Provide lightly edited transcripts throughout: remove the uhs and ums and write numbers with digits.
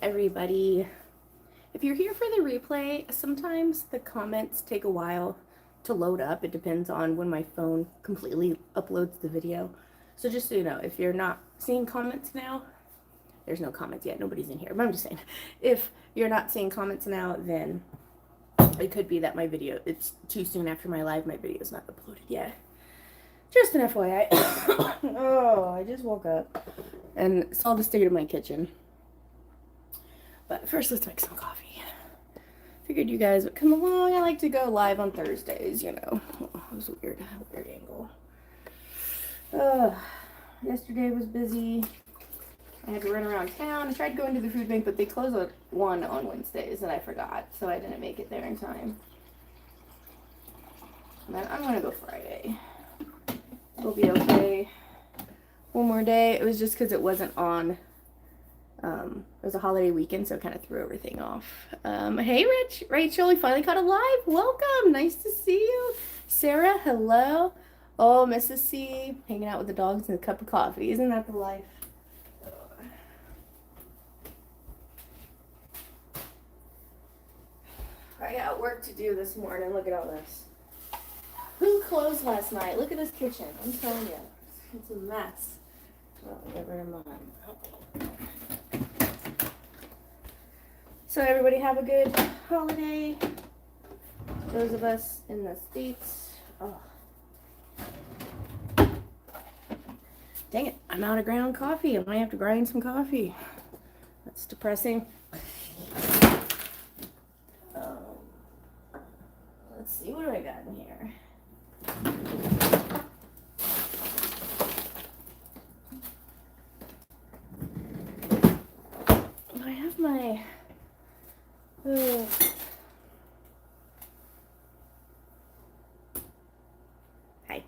everybody. If you're here for the replay, sometimes the comments take a while to load up. It depends on when my phone completely uploads the video. So just so you know, if you're not seeing comments now, there's no comments yet. Nobody's in here. But I'm just saying, if you're not seeing comments now, then it could be that my video, it's too soon after my live, my video's not uploaded yet. Just an FYI. Oh, I just woke up and saw the state of my kitchen. But first, let's make some coffee. Figured you guys would come along. I like to go live on Thursdays, you know. Oh, it was a weird angle. Yesterday was busy. I had to run around town. I tried going to the food bank, but they close at 1 on Wednesdays, and I forgot, so I didn't make it there in time. And then I'm gonna go Friday. It'll be okay. One more day. It was just because it wasn't on. It was a holiday weekend, so it kind of threw everything off. Hey, Rachel, we finally caught a live. Welcome. Nice to see you. Sarah, hello. Oh, Mrs. C, hanging out with the dogs and a cup of coffee. Isn't that the life? I got work to do this morning. Look at all this. Who closed last night? Look at this kitchen. I'm telling you. It's a mess. Oh, never mind. So everybody have a good holiday. Those of us in the States. Oh. Dang it. I'm out of ground coffee. I might have to grind some coffee. That's depressing. Let's see. What do I got in here? I have my Hi.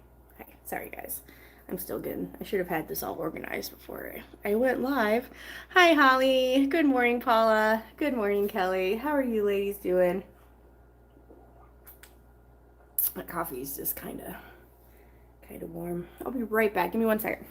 Sorry guys. I'm still good. I should have had this all organized before I went live. Hi Holly. Good morning Paula. Good morning Kelly. How are you ladies doing? My coffee is just kind of warm. I'll be right back. Give me 1 second.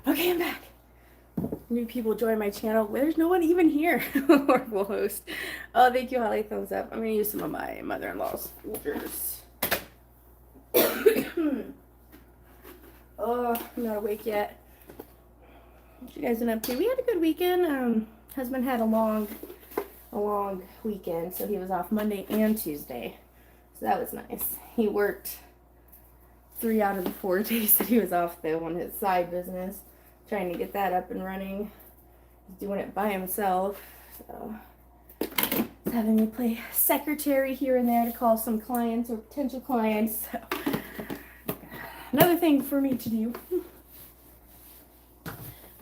Okay, I'm back. New people join my channel. There's no one even here. Horrible host. Oh, thank you, Holly. Thumbs up. I'm going to use some of my mother-in-law's filters. Oh, I'm not awake yet. What you guys been up to? We had a good weekend. Husband had a long weekend, so he was off Monday and Tuesday. So that was nice. He worked 3 out of the 4 days that he was off, though, on his side business. Trying to get that up and running. He's doing it by himself. So he's having me play secretary here and there to call some clients or potential clients. So another thing for me to do.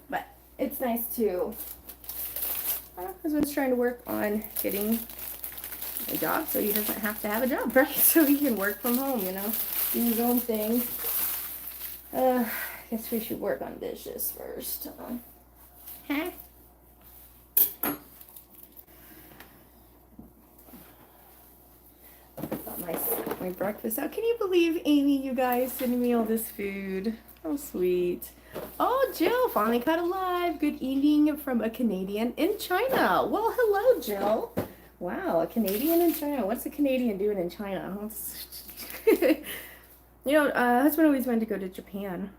But it's nice to. My husband's trying to work on getting a job so he doesn't have to have a job, right? So he can work from home, you know, do his own thing. Guess we should work on dishes first. Huh? Got my breakfast out. Can you believe, Amy, you guys sending me all this food? How sweet. Oh, Jill finally caught alive. Good evening from a Canadian in China. Well, hello, Jill. Wow, a Canadian in China. What's a Canadian doing in China? You know, husband always wanted to go to Japan.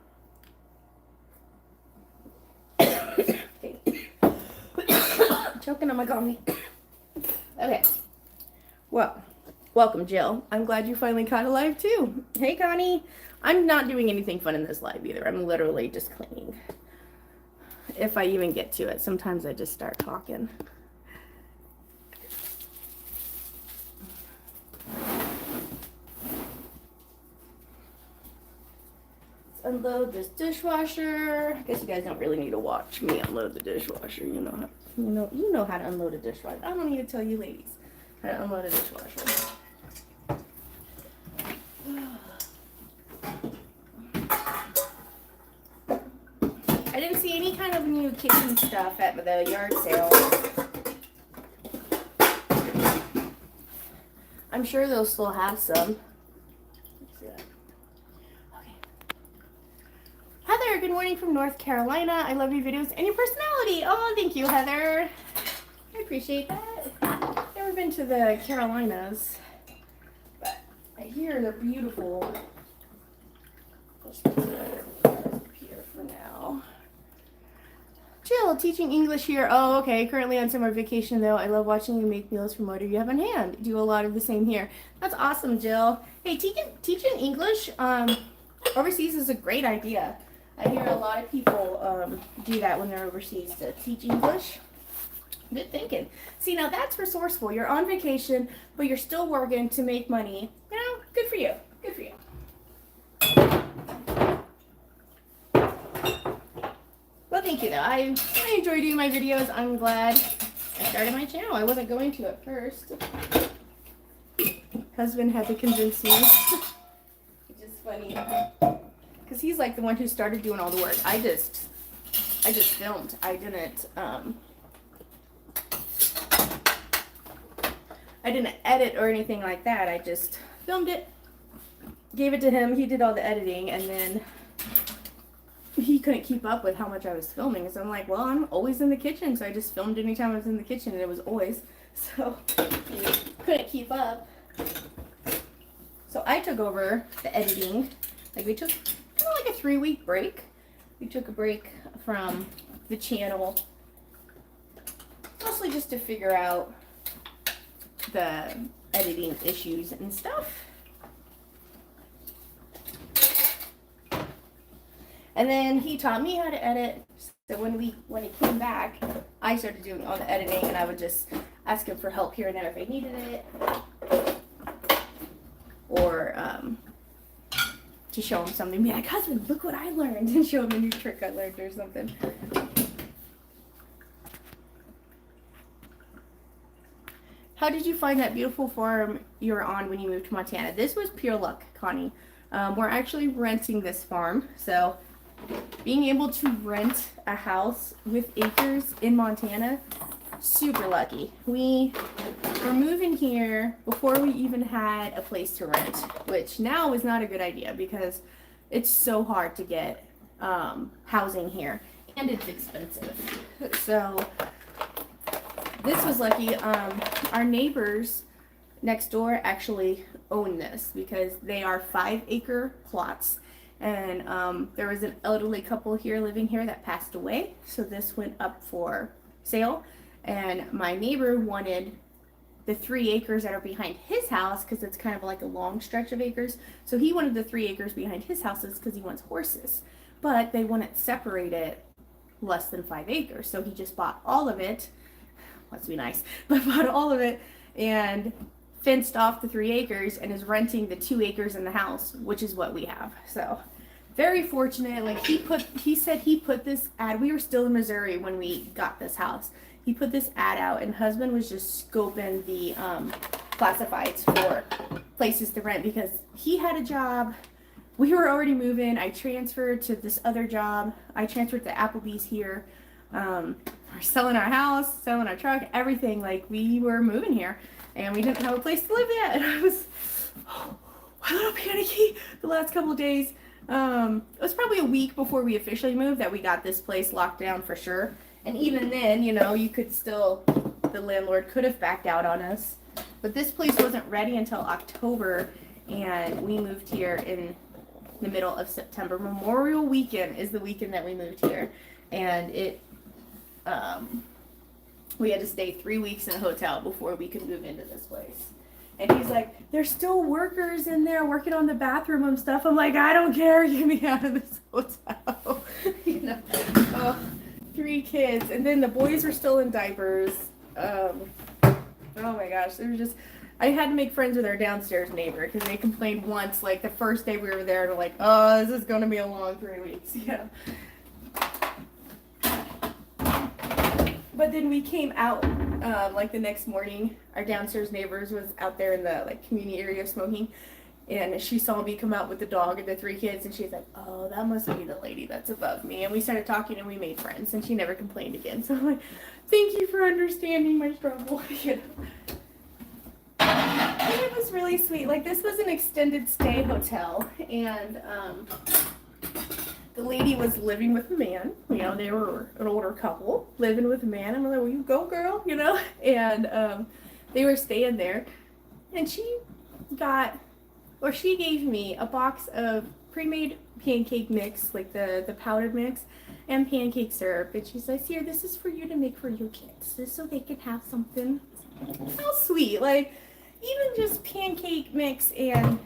choking on my coffee. Okay. Well, welcome, Jill. I'm glad you finally caught a live too. Hey, Connie. I'm not doing anything fun in this live either. I'm literally just cleaning. If I even get to it. Sometimes I just start talking. Let's unload this dishwasher. I guess you guys don't really need to watch me unload the dishwasher. You know how to unload a dishwasher. I don't need to tell you ladies how to unload a dishwasher. I didn't see any kind of new kitchen stuff at the yard sale. I'm sure they'll still have some. Okay. Heather, good morning from North Carolina. I love your videos and your personality. Oh, thank you, Heather. I appreciate that. Never been to the Carolinas, but I hear they're beautiful. Let's put it here for now. Jill, teaching English here. Oh, okay. Currently on summer vacation, though. I love watching you make meals from what you have on hand. Do a lot of the same here. That's awesome, Jill. Hey, teaching English overseas is a great idea. I hear a lot of people do that when they're overseas to teach English. Good thinking. See, now that's resourceful. You're on vacation, but you're still working to make money. You know, good for you. Good for you. Well, thank you, though. I enjoy doing my videos. I'm glad I started my channel. I wasn't going to at first. Husband had to convince me. Which is funny. Because he's like the one who started doing all the work. I just filmed. I didn't edit or anything like that. I just filmed it, gave it to him. He did all the editing, and then he couldn't keep up with how much I was filming. So I'm like, well, I'm always in the kitchen. So I just filmed anytime I was in the kitchen, and it was always. So he couldn't keep up. So I took over the editing. Like, we took kind of like a 3-week break. We took a break from the channel, mostly just to figure out the editing issues and stuff. And then he taught me how to edit. So when he came back, I started doing all the editing, and I would just ask him for help here and there if I needed it, or to show him something. Be like, husband, look what I learned, and show him a new trick I learned or something. How did you find that beautiful farm you were on when you moved to Montana? This was pure luck, Connie. We're actually renting this farm, so being able to rent a house with acres in Montana, super lucky. We were moving here before we even had a place to rent, which now is not a good idea because it's so hard to get housing here, and it's expensive. So this was lucky. Our neighbors next door actually own this because they are 5-acre plots, and there was an elderly couple here living here that passed away, so this went up for sale, and my neighbor wanted the 3 acres that are behind his house because it's kind of like a long stretch of acres. So he wanted the 3 acres behind his houses because he wants horses, but they wouldn't separate it less than 5 acres, so he just bought all of it. Must be nice, but bought all of it and fenced off the 3 acres and is renting the 2 acres in the house, which is what we have. So very fortunate. Like, he said he put this ad, we were still in Missouri when we got this house. He put this ad out, and husband was just scoping the classifieds for places to rent because he had a job. We were already moving. I transferred to this other job. I transferred to Applebee's here. We're selling our house, selling our truck, everything. Like, we were moving here, and we didn't have a place to live yet. And I was a little panicky the last couple of days. It was probably a week before we officially moved that we got this place locked down for sure. And even then, you know, you could still, the landlord could have backed out on us. But this place wasn't ready until October, and we moved here in the middle of September. Memorial weekend is the weekend that we moved here. And it We had to stay 3 weeks in a hotel before we could move into this place. And he's like, there's still workers in there working on the bathroom and stuff. I'm like, I don't care. Get me out of this hotel. You know, oh, 3 kids. And then the boys were still in diapers. Oh my gosh. They were just, I had to make friends with our downstairs neighbor because they complained once, like the first day we were there, and we're like, oh, this is going to be a long 3 weeks. Yeah. But then we came out, like the next morning, our downstairs neighbors was out there in the like community area smoking, and she saw me come out with the dog and the 3 kids, and she's like, oh, that must be the lady that's above me. And we started talking and we made friends, and she never complained again. So I'm like, thank you for understanding my struggle. You know? And it was really sweet. Like, this was an extended stay hotel, and the lady was living with a man. You know, they were an older couple living with a man. I'm like, well, you go, girl, you know? And they were staying there. And she gave me a box of pre-made pancake mix, like the powdered mix, and pancake syrup. And she's like, here, this is for you to make for your kids, just so they can have something. How sweet. Like, even just pancake mix and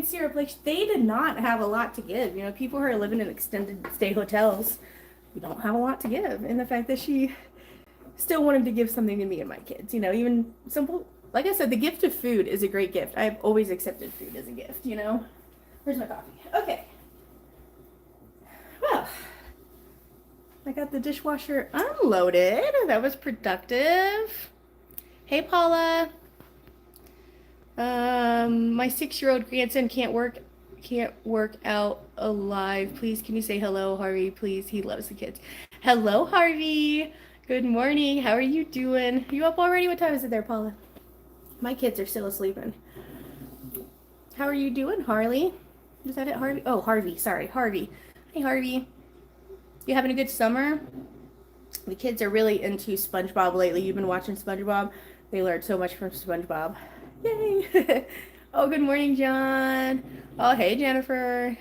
syrup, like, they did not have a lot to give. You know, people who are living in extended stay hotels, we don't have a lot to give. And the fact that she still wanted to give something to me and my kids, you know, even simple, like I said, the gift of food is a great gift. I've always accepted food as a gift, you know. Where's my coffee? Okay. Well, I got the dishwasher unloaded. That was productive. Hey, Paula. My 6-year-old grandson can't work out alive. Please, can you say hello, Harvey? Please, he loves the kids. Hello, Harvey. Good morning. How are you doing? You up already? What time is it there, Paula? My kids are still asleep. How are you doing, Harley? Is that it, Harvey? Oh, Harvey. Sorry, Harvey. Hey, Harvey. You having a good summer? The kids are really into SpongeBob lately. You've been watching SpongeBob. They learned so much from SpongeBob. Yay! Oh, good morning, John. Oh, hey, Jennifer.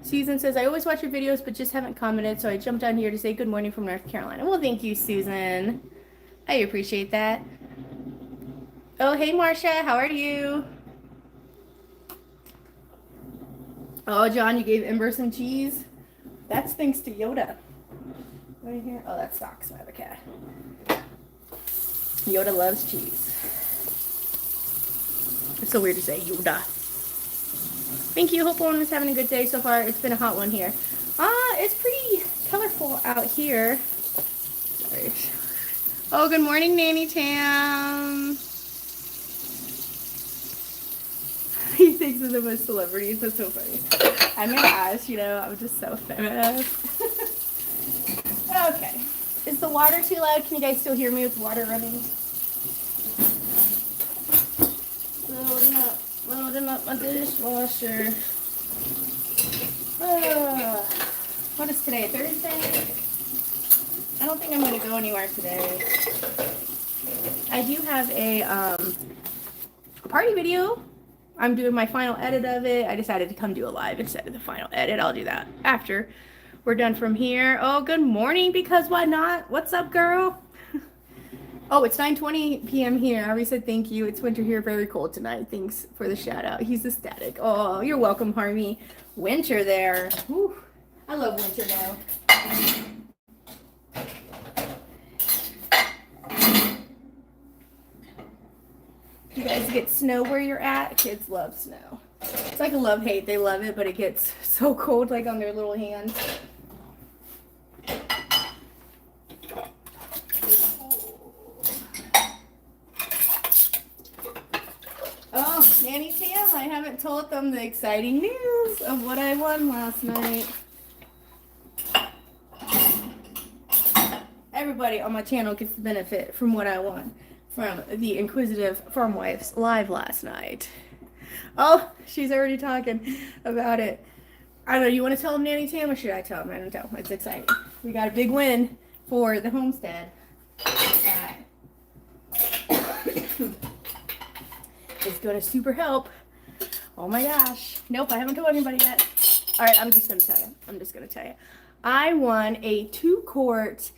Susan says, I always watch your videos, but just haven't commented, so I jumped on here to say good morning from North Carolina. Well, thank you, Susan. I appreciate that. Oh, hey, Marcia. How are you? Oh, John, you gave Ember some cheese? That's thanks to Yoda. Right here. Oh, that's Socks, my other cat. Yoda loves cheese. It's so weird to say Yoda. Thank you. Hope everyone is having a good day so far. It's been a hot one here. It's pretty colorful out here. Sorry. Oh, good morning, Nanny Tam. He thinks of them as celebrities. That's so funny. I'm gonna ask, you know, I'm just so famous. Okay. Is the water too loud? Can you guys still hear me with the water running? Loading up my dishwasher. What is today? Thursday? I don't think I'm going to go anywhere today. I do have a party video. I'm doing my final edit of it. I decided to come do a live instead of the final edit. I'll do that after we're done from here. Oh, good morning, because why not? What's up, girl? Oh, it's 9:20 p.m. here. Harvey said thank you. It's winter here, very cold tonight. Thanks for the shout out. He's ecstatic. Oh, you're welcome, Harvey. Winter there. Whew. I love winter now. You guys get snow where you're at? Kids love snow. It's like a love-hate. They love it, but it gets so cold, like on their little hands. Oh, Nanny Tam, I haven't told them the exciting news of what I won last night. Everybody on my channel gets the benefit from what I won from the Inquisitive Farm Wives live last night. Oh, she's already talking about it. I don't know, you want to tell them, Nanny Tam, or should I tell them? I don't tell them. It's exciting. We got a big win for the homestead. It's going to super help. Oh my gosh. Nope, I haven't told anybody yet. All right, I'm just going to tell you. I won a 2-quart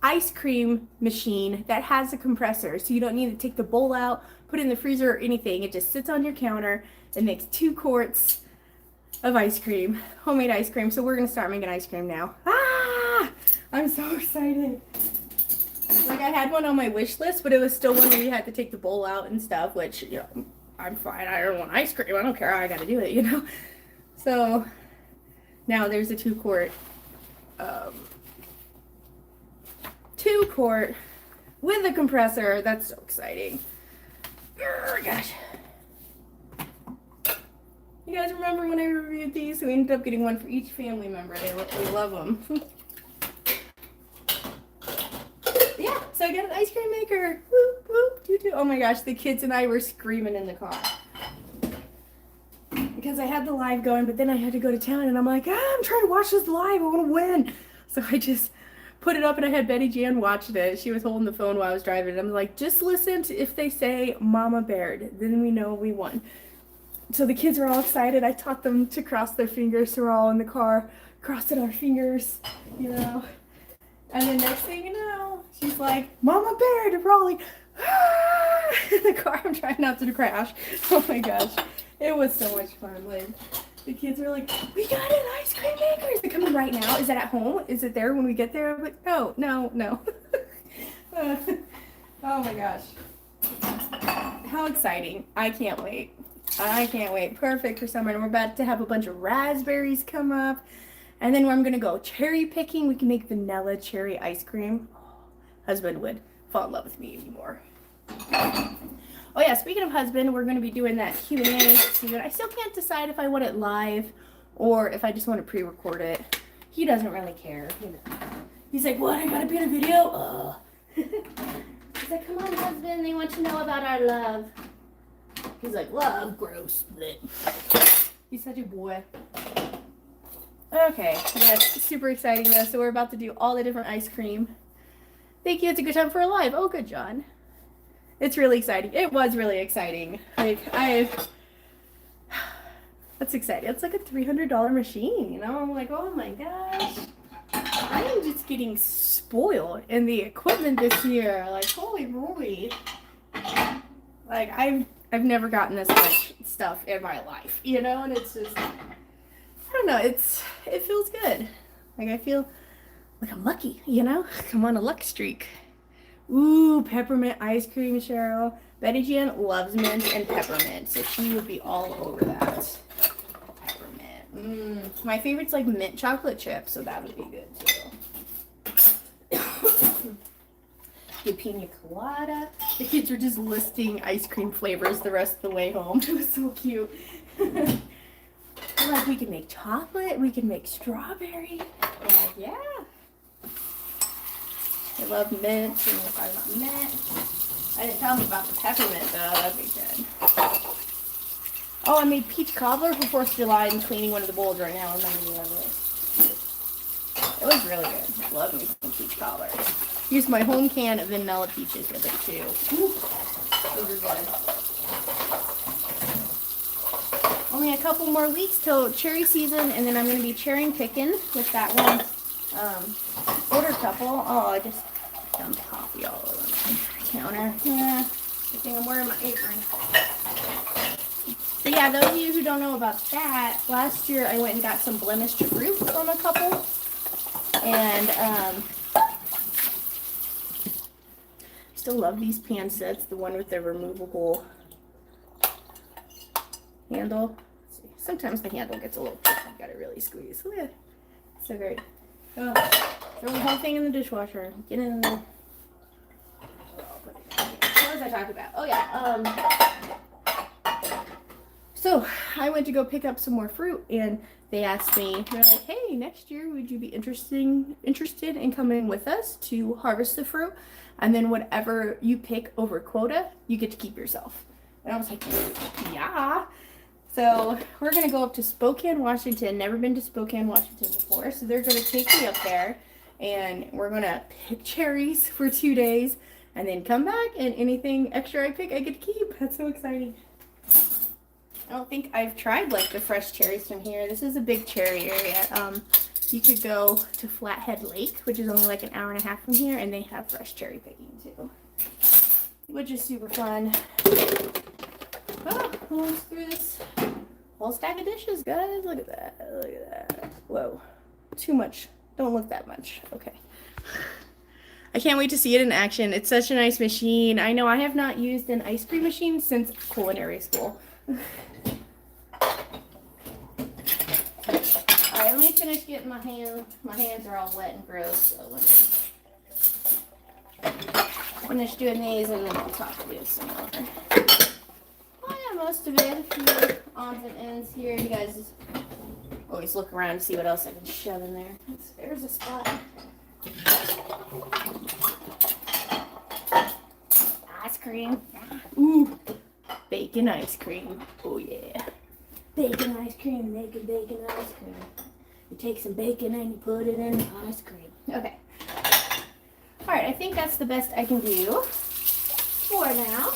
ice cream machine that has a compressor, so you don't need to take the bowl out, put it in the freezer or anything. It just sits on your counter and makes 2 quarts of ice cream, homemade ice cream. So we're gonna start making ice cream now. Ah, I'm so excited. Like, I had one on my wish list, but it was still one where you had to take the bowl out and stuff, which, you know, I'm fine. I don't want ice cream. I don't care how I gotta do it, you know. So now there's a 2 quart with a compressor. That's so exciting. Oh gosh. You guys remember when I reviewed these? We ended up getting one for each family member. They love them. Yeah, so I got an ice cream maker. Whoop, whoop, doo, doo. Oh my gosh, the kids and I were screaming in the car. Because I had the live going, but then I had to go to town, and I'm like, I'm trying to watch this live. I want to win. So I just put it up, and I had Betty Jan watching it. She was holding the phone while I was driving. I'm like, just listen to if they say Mama Baird, then we know we won. So the kids were all excited. I taught them to cross their fingers, so we're all in the car crossing our fingers, you know. And then next thing you know, she's like, Mama Baird, and we're all like, ah! In the car. I'm trying not to crash. Oh my gosh. It was so much fun. Like, the kids were like, we got an ice cream maker. Is it coming right now? Is it at home? Is it there when we get there? I'm like, no. Oh my gosh. How exciting. I can't wait. Perfect for summer. And we're about to have a bunch of raspberries come up. And then I'm going to go cherry picking. We can make vanilla cherry ice cream. Husband would fall in love with me anymore. Oh yeah, speaking of husband, we're going to be doing that Q&A soon. I still can't decide if I want it live or if I just want to pre-record it. He doesn't really care. He's like, what? I got to be in a video? He's like, come on, husband. They want to know about our love. He's like, love, gross. He's such a boy. Okay, that's super exciting though. So we're about to do all the different ice cream. Thank you. It's a good time for a live. Oh, good, John. It's really exciting. It was really exciting. Like, that's exciting. It's like a $300 machine, you know? I'm like, oh my gosh. I am just getting spoiled in the equipment this year. Like, holy moly. Like, I've never gotten this much stuff in my life, you know? And it's just, I don't know, it feels good. Like, I feel like I'm lucky, you know? I'm on a luck streak. Ooh, peppermint ice cream, Cheryl. Betty Jan loves mint and peppermint, so she would be all over that. Peppermint. My favorite's like mint chocolate chip, so that would be good too. The pina colada. The kids were just listing ice cream flavors the rest of the way home. It was so cute. Like, we can make chocolate, we can make strawberry. Like, yeah. I love mint, and if I want mint. I didn't tell them about the peppermint though, that'd be good. Oh, I made peach cobbler for 4th of July and cleaning one of the bowls right now. I'm not even of it. It was really good. I love me some peach cobbler. Used my home can of vanilla peaches with it too. Ooh, those are good. Only a couple more weeks till cherry season, and then I'm going to be cherry picking with that one. Order couple. Oh, I just dumped coffee all over my counter. Yeah, I think I'm wearing my apron. So yeah, those of you who don't know about that, last year I went and got some blemished fruit from a couple, and still love these pan sets. The one with the removable handle. Let's see. Sometimes the handle gets a little thick. I've got to really squeeze. Look at it. So great. Oh, throw the whole thing in the dishwasher. Get in there. What was I talking about? Oh yeah. So I went to go pick up some more fruit, and they asked me, they're like, hey, next year would you be interested in coming with us to harvest the fruit? And then whatever you pick over quota, you get to keep yourself. And I was like, yeah. So we're going to go up to Spokane, Washington. Never been to Spokane, Washington before. So they're going to take me up there, and we're going to pick cherries for 2 days and then come back, and anything extra I pick, I get to keep. That's so exciting. I don't think I've tried like the fresh cherries from here. This is a big cherry area. you could go to Flathead Lake, which is only like an hour and a half from here, and they have fresh cherry picking too, which is super fun. Oh, almost through this whole stack of dishes, guys. Look at that. Look at that. Whoa. Too much. Don't look that much. Okay. I can't wait to see it in action. It's such a nice machine. I know I have not used an ice cream machine since culinary school. Alright, let me finish getting my hands. My hands are all wet and gross, so let me finish doing these and then I'll talk to you some more. Oh yeah, most of it. A few odds and ends here. You guys just always look around to see what else I can shove in there. There's a spot. Ice cream. Ooh, bacon ice cream. Oh yeah. Bacon ice cream, making bacon ice cream. You take some bacon and you put it in ice cream. Okay. Alright, I think that's the best I can do for now.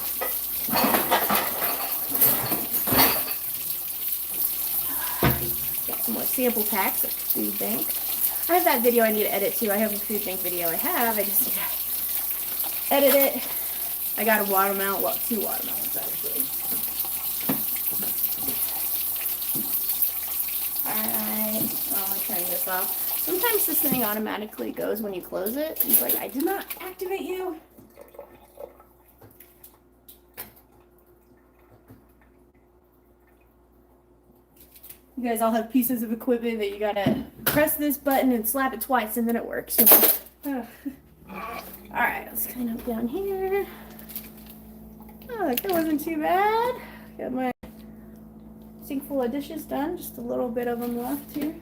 Got some more sample packs of food bank. I have that video I need to edit too. I have a food bank video I just need to edit it. I got a watermelon, well, 2 watermelons actually. Alright, oh, I'm turning this off. Sometimes this thing automatically goes when you close it. It's like, I did not activate you. You guys all have pieces of equipment that you gotta press this button and slap it twice and then it works. Alright, let's clean up down here. Oh, that wasn't too bad. Got my sink full of dishes done. Just a little bit of them left here.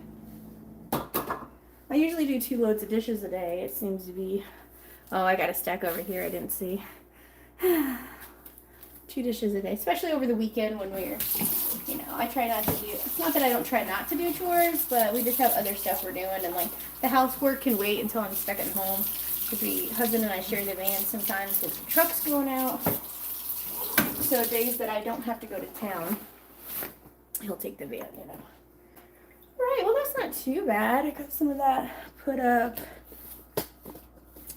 I usually do 2 loads of dishes a day. It seems to be... Oh, I got a stack over here I didn't see. 2 dishes a day, especially over the weekend when we're, you know, I try not to do... It's not that I don't try not to do chores, but we just have other stuff we're doing, and like the housework can wait until I'm stuck at home. Because husband and I share the van sometimes because the truck's going out. So days that I don't have to go to town, he'll take the van, you know. Right, well that's not too bad. I got some of that put up.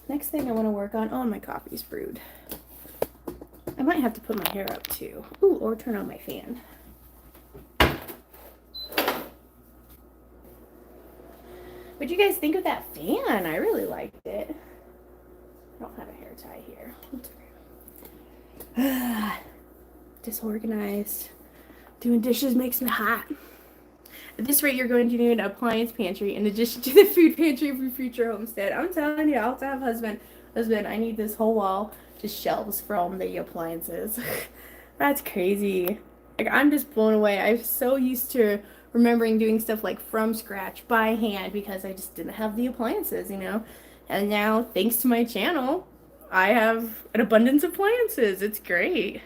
Next thing I want to work on, oh, my coffee's brewed. I might have to put my hair up too. Ooh, or turn on my fan. What'd you guys think of that fan? I really liked it. I don't have a hair tie here. Disorganized. Doing dishes makes me hot. At this rate, you're going to need an appliance pantry in addition to the food pantry of your future homestead. I'm telling you, I'll have husband, I need this whole wall just shelves from the appliances. That's crazy. Like, I'm just blown away. I'm so used to remembering doing stuff like from scratch by hand because I just didn't have the appliances, you know. And now, thanks to my channel, I have an abundance of appliances. It's great.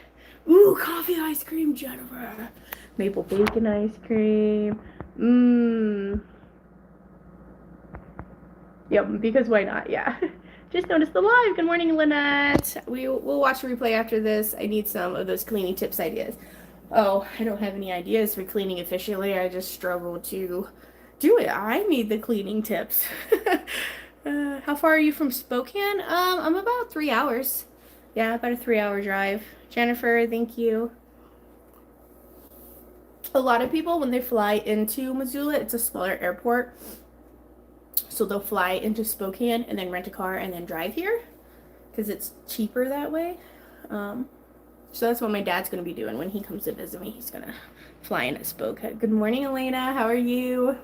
Ooh, coffee ice cream, Jennifer. Maple bacon ice cream. Yep, because why not? Yeah. Just noticed the live. Good morning, Lynette. We'll watch a replay after this. I need some of those cleaning tips ideas. Oh, I don't have any ideas for cleaning efficiently. I just struggle to do it. I need the cleaning tips. How far are you from Spokane? I'm about 3 hours. Yeah, about a 3-hour drive. Jennifer, thank you. A lot of people, when they fly into Missoula, it's a smaller airport. So they'll fly into Spokane and then rent a car and then drive here because it's cheaper that way. So that's what my dad's going to be doing when he comes to visit me. He's going to fly in at Spokane. Good morning, Elena. How are you?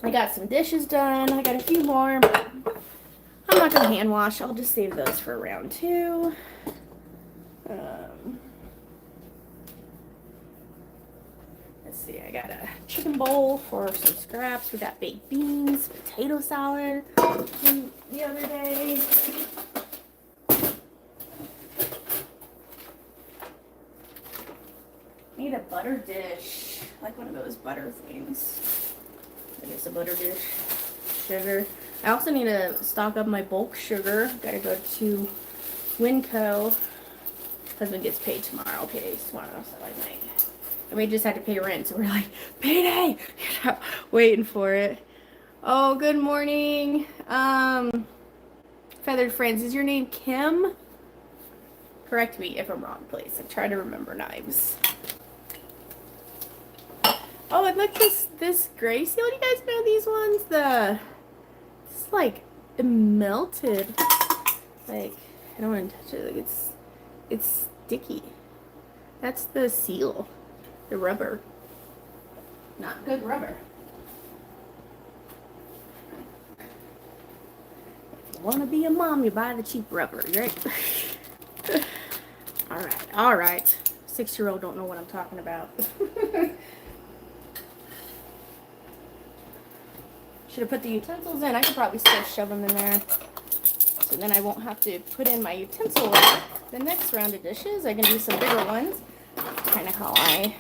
I got some dishes done. I got a few more, but I'm not going to hand wash. I'll just save those for round 2. Let's see. I got a chicken bowl for some scraps. We got baked beans, potato salad the other day. Need a butter dish, like one of those butter things. I guess a butter dish. Sugar. I also need to stock up my bulk sugar. Gotta go to Winco. Husband gets paid tomorrow. I'll pay tomorrow, so I might And we just had to pay rent, so we're like, payday! Waiting for it. Oh, good morning. Feathered Friends, is your name Kim? Correct me if I'm wrong, please. I'm trying to remember knives. Oh, and look, this gray seal. Do you guys know these ones? It's like it melted. Like, I don't want to touch it. Like it's sticky. That's the seal. The rubber. Not good rubber. If you want to be a mom, you buy the cheap rubber, right? All right. 6-year-old don't know what I'm talking about. Should have put the utensils in. I could probably still shove them in there. So then I won't have to put in my utensil rack. The next round of dishes, I can do some bigger ones. Kind of how I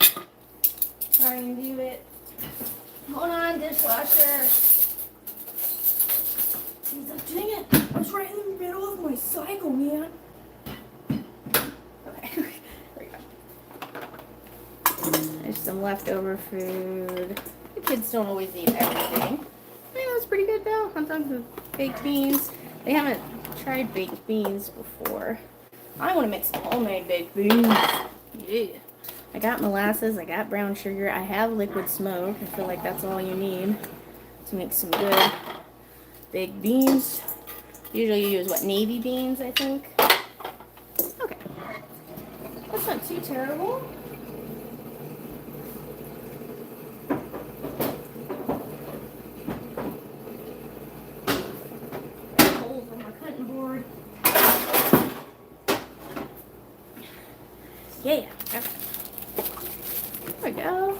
try and do it. Hold on, dishwasher. Dang it. I was right in the middle of my cycle, man. Okay. There we go. There's some leftover food. The kids don't always eat everything. I mean, that was pretty good though. Hot dogs with baked beans. They haven't tried baked beans before. I want to make some homemade baked beans. Yeah. I got molasses. I got brown sugar. I have liquid smoke. I feel like that's all you need to make some good baked beans. Usually you use, what, navy beans, I think? Okay. That's not too terrible. Yeah. Okay. There we go.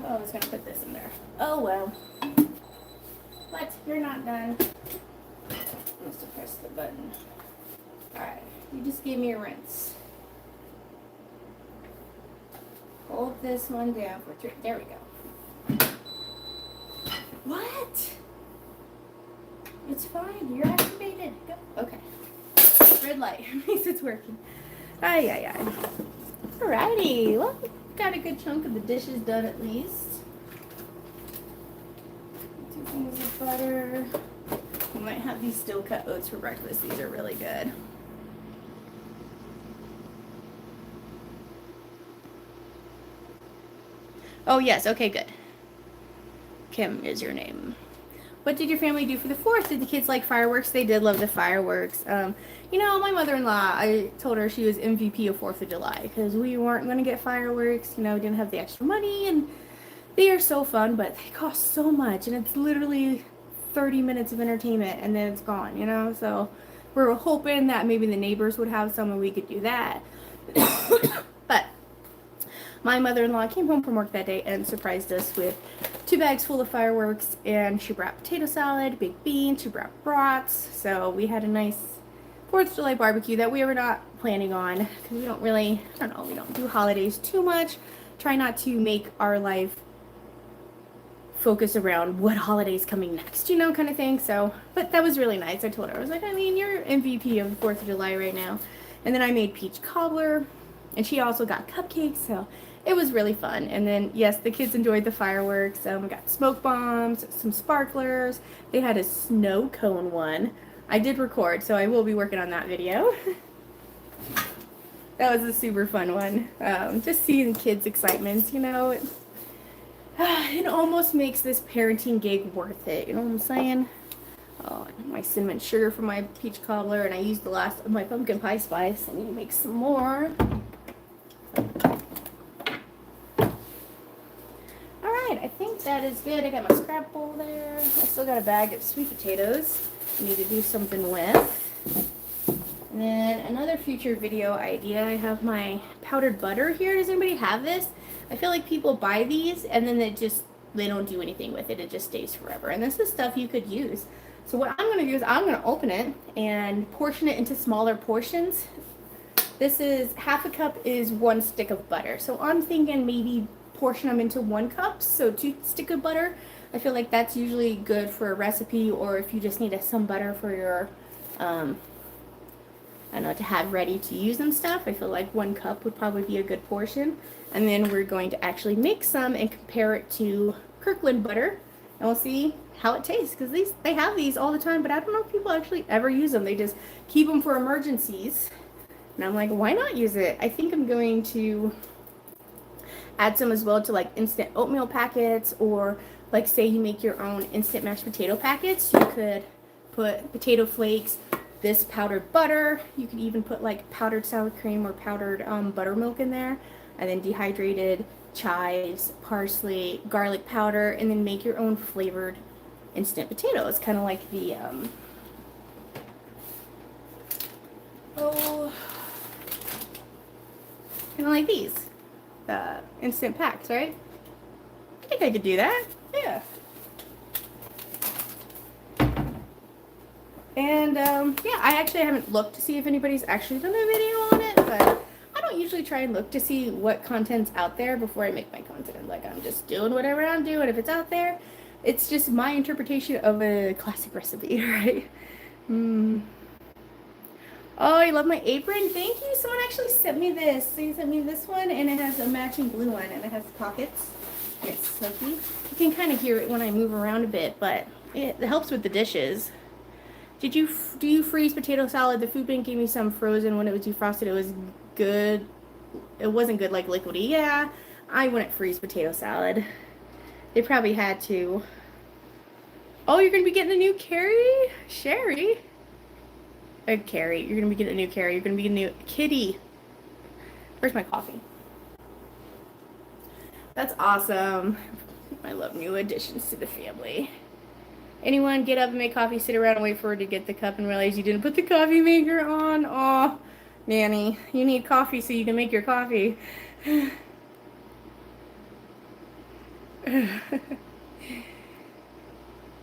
Oh, I was going to put this in there. Oh, well. But you're not done. I must have pressed the button. Alright. You just gave me a rinse. Hold this one down for 3. There we go. What? It's fine. You're activated. Go. Okay. Red light. At least it's working. Ay. Alrighty. Well, got a good chunk of the dishes done at least. 2 things of butter. We might have these steel cut oats for breakfast. These are really good. Oh, yes. Okay, good. Kim is your name. What did your family do for the 4th? Did the kids like fireworks? They did love the fireworks. You know, my mother-in-law, I told her she was MVP of 4th of July because we weren't going to get fireworks. You know, we didn't have the extra money, and they are so fun, but they cost so much, and it's literally 30 minutes of entertainment, and then it's gone, you know? So we're hoping that maybe the neighbors would have some and we could do that. But my mother-in-law came home from work that day and surprised us with 2 bags full of fireworks, and she brought potato salad, baked beans, she brought brats. So we had a nice 4th of July barbecue that we were not planning on because we don't really, I don't know, we don't do holidays too much. Try not to make our life focus around what holiday's coming next, you know, kind of thing. So, but that was really nice. I told her, I was like, I mean, you're MVP of the 4th of July right now. And then I made peach cobbler, and she also got cupcakes, so it was really fun. And then, yes, the kids enjoyed the fireworks. We got smoke bombs, some sparklers. They had a snow cone one. I did record, so I will be working on that video. That was a super fun one. Just seeing kids' excitements, you know. It almost makes this parenting gig worth it. You know what I'm saying? Oh, my cinnamon sugar for my peach cobbler, and I used the last of my pumpkin pie spice. I need to make some more. I think that is good. I got my scrap bowl there. I still got a bag of sweet potatoes I need to do something with. And then another future video idea, I have my powdered butter here. Does anybody have this? I feel like people buy these and then they don't do anything with it. It just stays forever. And this is stuff you could use. So what I'm going to do is I'm going to open it and portion it into smaller portions. This is, half a cup is 1 stick of butter. So I'm thinking maybe portion them into 1 cup, so 2 sticks of butter. I feel like that's usually good for a recipe, or if you just need some butter for your I don't know, to have ready to use and stuff. I feel like 1 cup would probably be a good portion. And then we're going to actually make some and compare it to Kirkland butter, and we'll see how it tastes, because they have these all the time, but I don't know if people actually ever use them. They just keep them for emergencies. And I'm like, why not use it? I think I'm going to add some as well to like instant oatmeal packets, or like say you make your own instant mashed potato packets. You could put potato flakes, this powdered butter. You could even put like powdered sour cream or powdered buttermilk in there, and then dehydrated chives, parsley, garlic powder, and then make your own flavored instant potatoes. Kind of like the kind of like these instant packs, right? I think I could do that. Yeah. And yeah, I actually haven't looked to see if anybody's actually done a video on it, but I don't usually try and look to see what content's out there before I make my content. Like, I'm just doing whatever I'm doing. If it's out there, it's just my interpretation of a classic recipe, right? Oh, I love my apron. Thank you. Someone actually sent me this. So you sent me this one, and it has a matching blue one, and it has pockets. It's silky. You can kind of hear it when I move around a bit, but it helps with the dishes. Do you freeze potato salad? The food bank gave me some frozen when it was defrosted. It was good. It wasn't good, like liquidy. Yeah, I wouldn't freeze potato salad. They probably had to. Oh, you're gonna be getting a new Carrie? Sherry? Carrie. You're gonna be getting a new Carrie. You're gonna be getting a new Kitty. Where's my coffee? That's awesome. I love new additions to the family. Anyone get up and make coffee, sit around and wait for her to get the cup and realize you didn't put the coffee maker on? Aw, Nanny, you need coffee so you can make your coffee.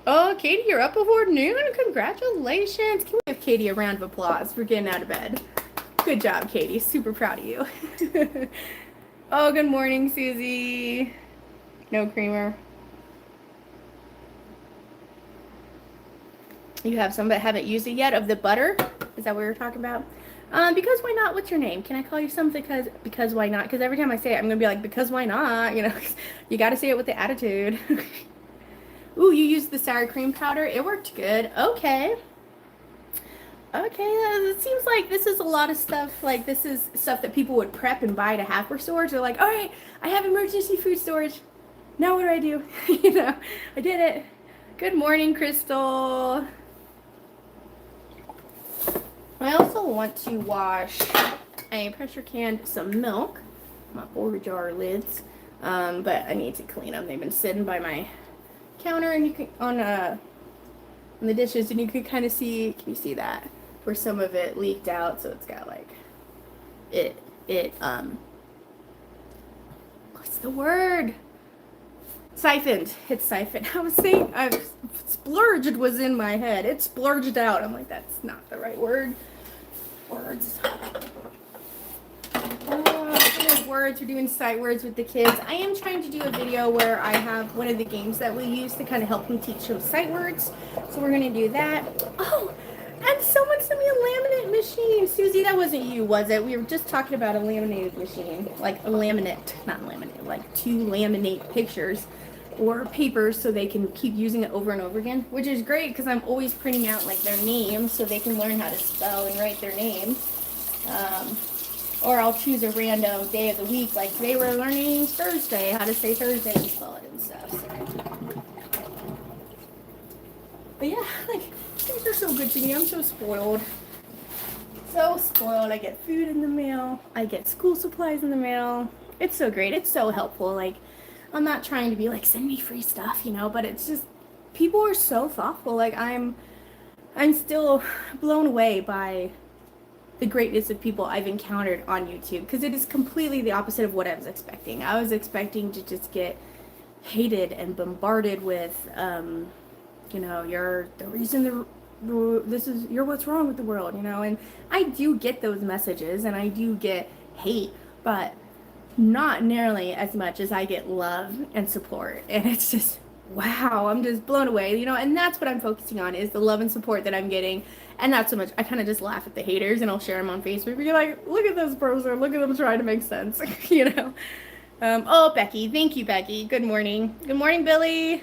Oh, Katie, you're up before noon? Congratulations. Can we give Katie a round of applause for getting out of bed? Good job, Katie. Super proud of you. Oh, good morning, Susie. No creamer. You have some but haven't used it yet of the butter? Is that what we were talking about? Because why not? What's your name? Can I call you something because why not? Because every time I say it, I'm going to be like, because why not? You know, you got to say it with the attitude. Ooh, you used the sour cream powder. It worked good. Okay. Okay, it seems like this is a lot of stuff. Like, this is stuff that people would prep and buy to have for storage. They're like, all right, I have emergency food storage. Now what do I do? You know, I did it. Good morning, Crystal. I also want to wash I pressure canned some milk, my 4-jar lids, but I need to clean them. They've been sitting by my counter, and you can on the dishes, and you can kind of see. Can you see that? Where some of it leaked out, so it's got like what's the word? Siphoned. It's siphoned. I was saying, splurged was in my head. It splurged out. I'm like, that's not the right word. Words. Words. We're doing sight words with the kids. I am trying to do a video where I have one of the games that we use to kind of help them teach them sight words. So we're going to do that. Oh, and someone sent me a laminate machine. Susie, that wasn't you, was it? We were just talking about a laminated machine. Like a laminate, not laminate, like to laminate pictures or papers so they can keep using it over and over again, which is great because I'm always printing out like their names so they can learn how to spell and write their name. Or I'll choose a random day of the week, like today we're learning Thursday, how to say Thursday and spell it and stuff. So. But yeah, like, things are so good to me. I'm so spoiled. So spoiled. I get food in the mail. I get school supplies in the mail. It's so great. It's so helpful. Like, I'm not trying to be like, send me free stuff, you know, but it's just, people are so thoughtful. Like, I'm still blown away by the greatness of people I've encountered on YouTube, because it is completely the opposite of what I was expecting. I was expecting to just get hated and bombarded with, you know, you're the reason you're what's wrong with the world, you know, and I do get those messages and I do get hate, but not nearly as much as I get love and support. And it's just wow, I'm just blown away, you know, and that's what I'm focusing on is the love and support that I'm getting. And not so much, I kind of just laugh at the haters and I'll share them on Facebook. You're like, look at this person, look at them trying to make sense, you know. Oh, Becky, thank you, Becky. Good morning. Good morning, Billy.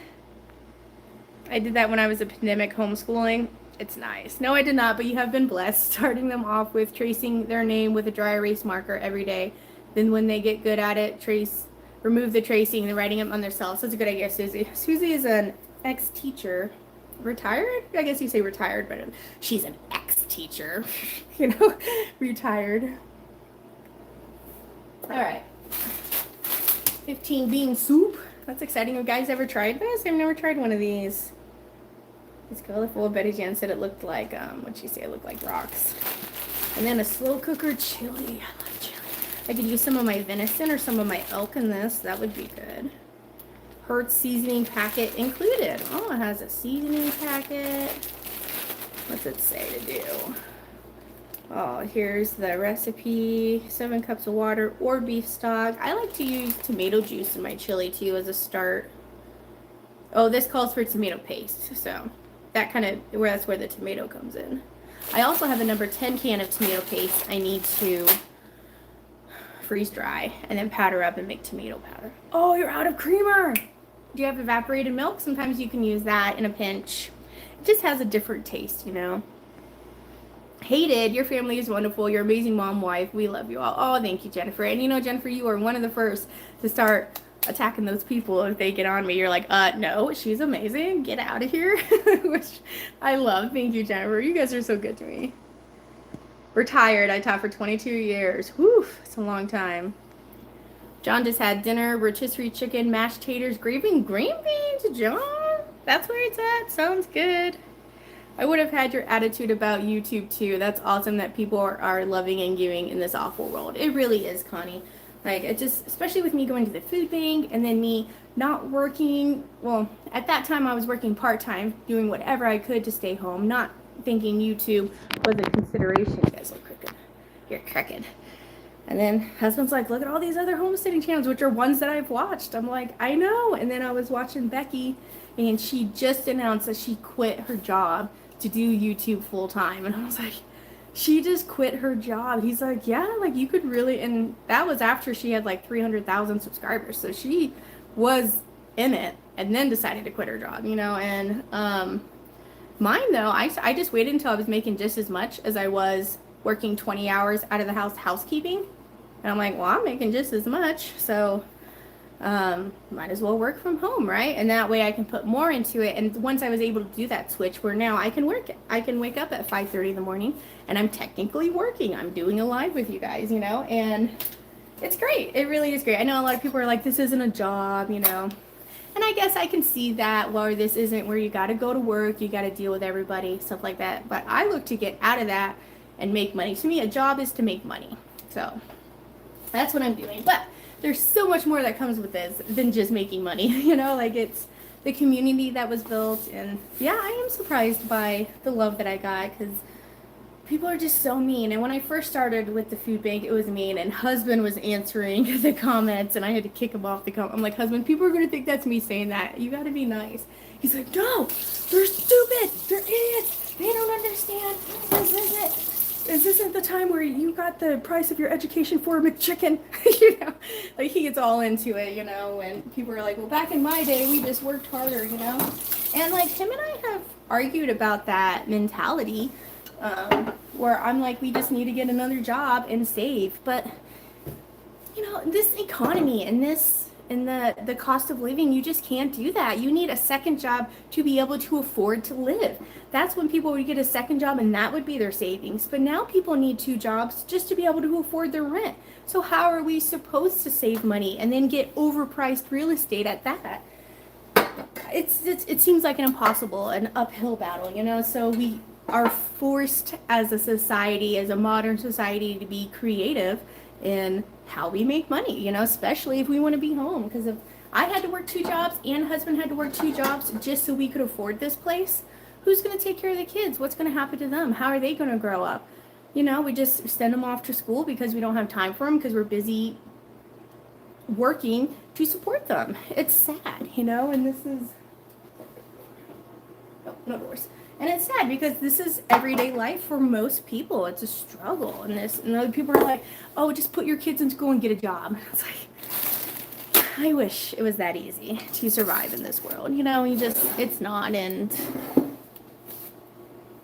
I did that when I was a pandemic homeschooling. It's nice. No, I did not, but you have been blessed, starting them off with tracing their name with a dry erase marker every day. Then when they get good at it, remove the tracing and writing them on themselves. That's a good idea, Susie. Susie is an ex-teacher. Retired? I guess you say retired, but she's an ex-teacher. You know, retired. All right. 15 bean soup. That's exciting. Have you guys ever tried this? I've never tried one of these. It's colorful. Betty Jan said it looked like, what'd she say? It looked like rocks. And then a slow cooker chili. I love chili. I could use some of my venison or some of my elk in this. That would be good. Hertz seasoning packet included. Oh, it has a seasoning packet. What's it say to do? Oh, here's the recipe. 7 cups of water or beef stock. I like to use tomato juice in my chili too as a start. Oh, this calls for tomato paste. So that's where the tomato comes in. I also have a number 10 can of tomato paste I need to freeze dry and then powder up and make tomato powder. Oh, you're out of creamer. Do you have evaporated milk? Sometimes you can use that in a pinch. It just has a different taste, you know. Hated, your family is wonderful. You're amazing mom, wife. We love you all. Oh, thank you, Jennifer. And you know, Jennifer, you are one of the first to start attacking those people if they get on me. You're like, no, she's amazing. Get out of here. Which I love. Thank you, Jennifer. You guys are so good to me. Retired. I taught for 22 years. Whew, it's a long time. John just had dinner, rotisserie chicken, mashed taters, gravy, and green beans. John, that's where it's at. Sounds good. I would have had your attitude about YouTube too. That's awesome that people are loving and giving in this awful world. It really is, Connie. Like, it just, especially with me going to the food bank and then me not working. Well, at that time I was working part-time, doing whatever I could to stay home, not thinking YouTube was a consideration. You guys look crooked. You're crooked. And then husband's like, look at all these other homesteading channels, which are ones that I've watched. I'm like, I know. And then I was watching Becky, and she just announced that she quit her job to do YouTube full time. And I was like, she just quit her job. He's like, yeah, like you could really, and that was after she had like 300,000 subscribers. So she was in it and then decided to quit her job, you know. And mine though, I just waited until I was making just as much as I was working 20 hours out of the house housekeeping. And I'm like, well, I'm making just as much, so might as well work from home, right? And that way I can put more into it. And once I was able to do that switch, where now I can wake up at 5:30 in the morning, and I'm technically working. I'm doing a live with you guys, you know, and it's great. It really is great. I know a lot of people are like, this isn't a job, you know. And I guess I can see that, well, this isn't where you got to go to work, you got to deal with everybody, stuff like that. But I look to get out of that and make money. To me, a job is to make money. So that's what I'm doing. But there's so much more that comes with this than just making money. You know, like it's the community that was built. And yeah, I am surprised by the love that I got, because people are just so mean. And when I first started with the food bank, it was mean. And husband was answering the comments, and I had to kick him off the comment. I'm like, husband, people are going to think that's me saying that. You got to be nice. He's like, no, they're stupid. They're idiots. They don't understand. This isn't the time where you got the price of your education for a McChicken. You know, like he gets all into it, you know, and people are like, well, back in my day, we just worked harder, you know. And like him and I have argued about that mentality, where I'm like, we just need to get another job and save. But, you know, this economy and the cost of living, you just can't do that. You need a second job to be able to afford to live. That's when people would get a second job, and that would be their savings. But now people need 2 jobs just to be able to afford their rent. So how are we supposed to save money and then get overpriced real estate at that? It seems like an impossible, an uphill battle, you know. So we are forced as a society, as a modern society, to be creative in how we make money, you know, especially if we want to be home. Because if I had to work 2 jobs and husband had to work 2 jobs just so we could afford this place, who's going to take care of the kids? What's going to happen to them? How are they going to grow up? You know, we just send them off to school because we don't have time for them, because we're busy working to support them. It's sad, you know, and this is no doors. And it's sad because this is everyday life for most people. It's a struggle. And other people are like, oh, just put your kids in school and get a job. It's like, I wish it was that easy to survive in this world. You know, it's not. And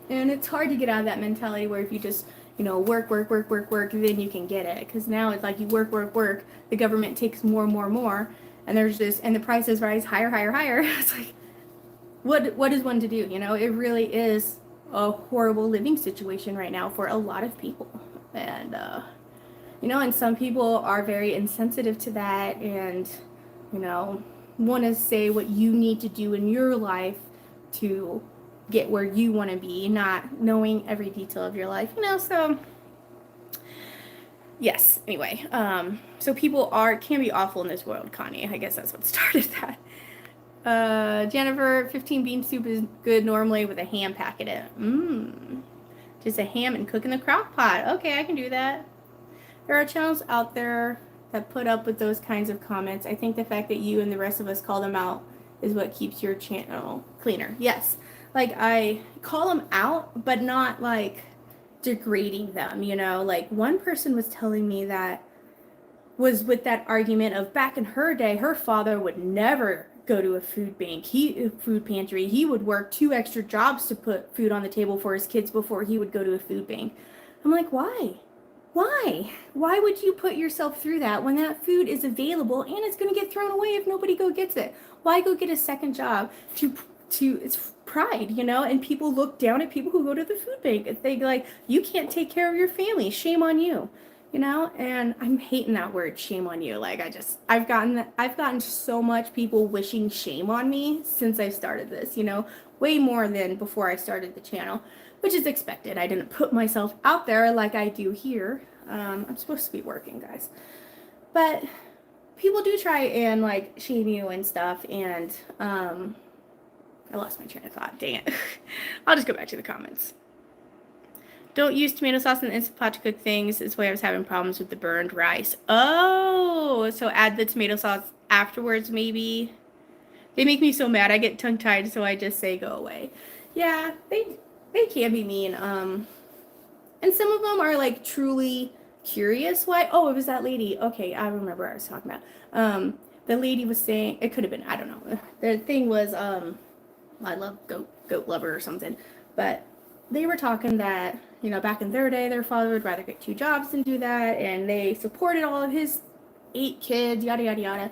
it's hard to get out of that mentality where if you just, you know, work, then you can get it. Because now it's like you work, the government takes more, and and the prices rise higher. It's like, what is one to do? You know, it really is a horrible living situation right now for a lot of people. And, you know, and some people are very insensitive to that and, you know, want to say what you need to do in your life to get where you want to be, not knowing every detail of your life, you know. So yes, anyway, so people can be awful in this world, Connie. I guess that's what started that. Jennifer, 15 bean soup is good normally with a ham pack in it. Just a ham and cook in the crock pot. Okay, I can do that. There are channels out there that put up with those kinds of comments. I think the fact that you and the rest of us call them out is what keeps your channel cleaner. Yes, like I call them out, but not like degrading them, you know. Like one person was telling me that was with that argument of back in her day, her father would never go to a food pantry. He would work 2 extra jobs to put food on the table for his kids before he would go to a food bank. I'm like, why? Why would you put yourself through that when that food is available and it's going to get thrown away if nobody go gets it? Why go get a second job to it's pride, you know? And people look down at people who go to the food bank. They like, you can't take care of your family. Shame on you. You know, and I'm hating that word, shame on you. Like I've gotten so much people wishing shame on me since I started this, you know, way more than before I started the channel, which is expected. I didn't put myself out there like I do here. I'm supposed to be working, guys, but people do try and like shame you and stuff. And I lost my train of thought. Dang it. I'll just go back to the comments. Don't use tomato sauce in the Instant Pot to cook things. It's why I was having problems with the burned rice. Oh, so add the tomato sauce afterwards, maybe. They make me so mad. I get tongue-tied, so I just say go away. Yeah, they can be mean. And some of them are like truly curious why. Oh, it was that lady. Okay, I remember what I was talking about. The lady was saying, it could have been, I don't know. The thing was, I love goat lover or something. But they were talking that, you know, back in their day, their father would rather get 2 jobs than do that, and they supported all of his 8 kids, yada, yada, yada.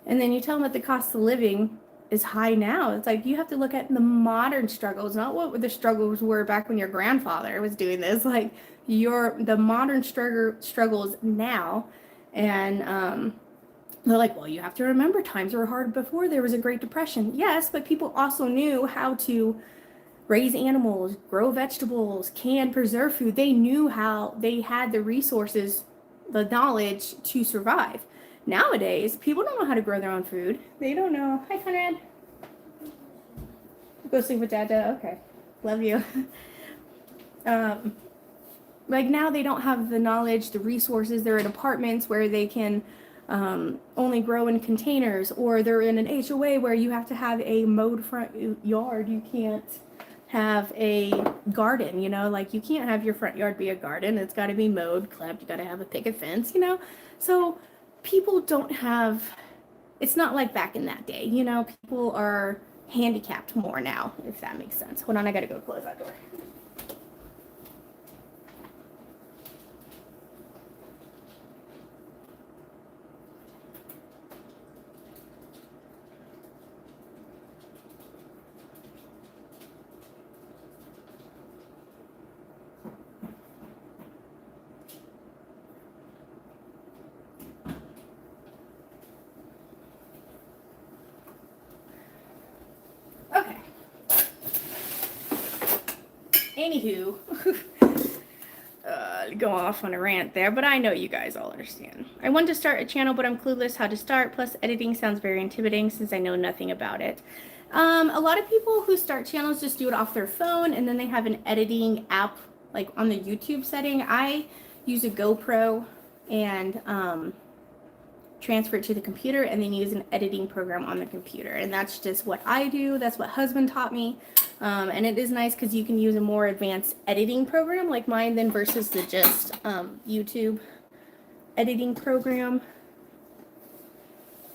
And then you tell them that the cost of living is high now. It's like, you have to look at the modern struggles, not what the struggles were back when your grandfather was doing this, like the modern struggles now. And they're like, well, you have to remember times were hard before there was a Great Depression. Yes, but people also knew how to raise animals, grow vegetables, can preserve food. They knew how, they had the resources, the knowledge to survive. Nowadays, people don't know how to grow their own food. They don't know. Hi, Conrad. Go sleep with Dada. Okay. Love you. Like now they don't have the knowledge, the resources. They're in apartments where they can only grow in containers, or they're in an HOA where you have to have a mowed front yard. You can't have a garden, you know, like you can't have your front yard be a garden. It's got to be mowed, clipped. You got to have a picket fence, you know. So people don't have, it's not like back in that day, you know. People are handicapped more now, if that makes sense. Hold on, I got to go close that door. Anywho, go off on a rant there, but I know you guys all understand. I want to start a channel, but I'm clueless how to start. Plus, editing sounds very intimidating since I know nothing about it. A lot of people who start channels just do it off their phone, and then they have an editing app, like on the YouTube setting. I use a GoPro and transfer it to the computer, and then use an editing program on the computer. And that's just what I do. That's what husband taught me. And it is nice because you can use a more advanced editing program like mine than versus the just YouTube editing program.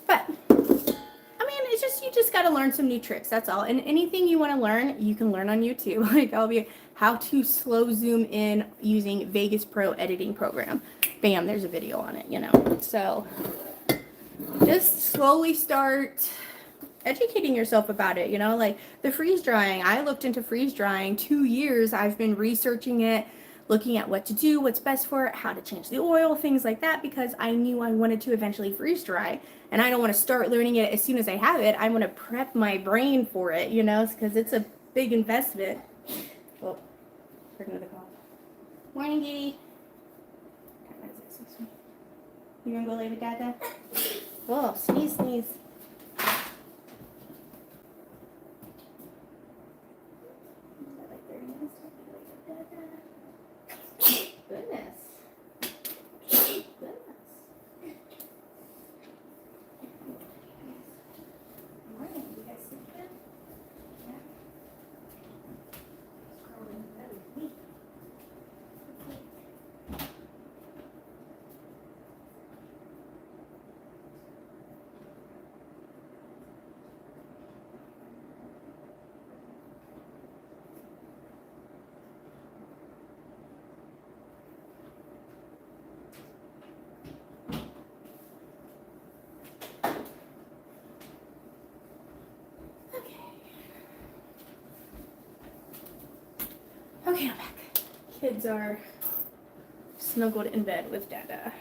But I mean, it's just, you just got to learn some new tricks. That's all. And anything you want to learn, you can learn on YouTube. Like I'll be how to slow zoom in using Vegas Pro editing program. Bam, there's a video on it, you know. So just slowly start educating yourself about it, you know, like the freeze drying. I looked into freeze drying 2 years. I've been researching it, looking at what to do, what's best for it, how to change the oil, things like that, because I knew I wanted to eventually freeze dry. And I don't want to start learning it as soon as I have it. I want to prep my brain for it, you know, because it's a big investment. Oh, heard another call. Morning, Giddy. You gonna go lay with Dada? Oh, sneeze, sneeze. Goodness. Morning. You guys sleep good? Yeah. Scroll in bed with me. Okay, I'm back. Kids are snuggled in bed with Dada.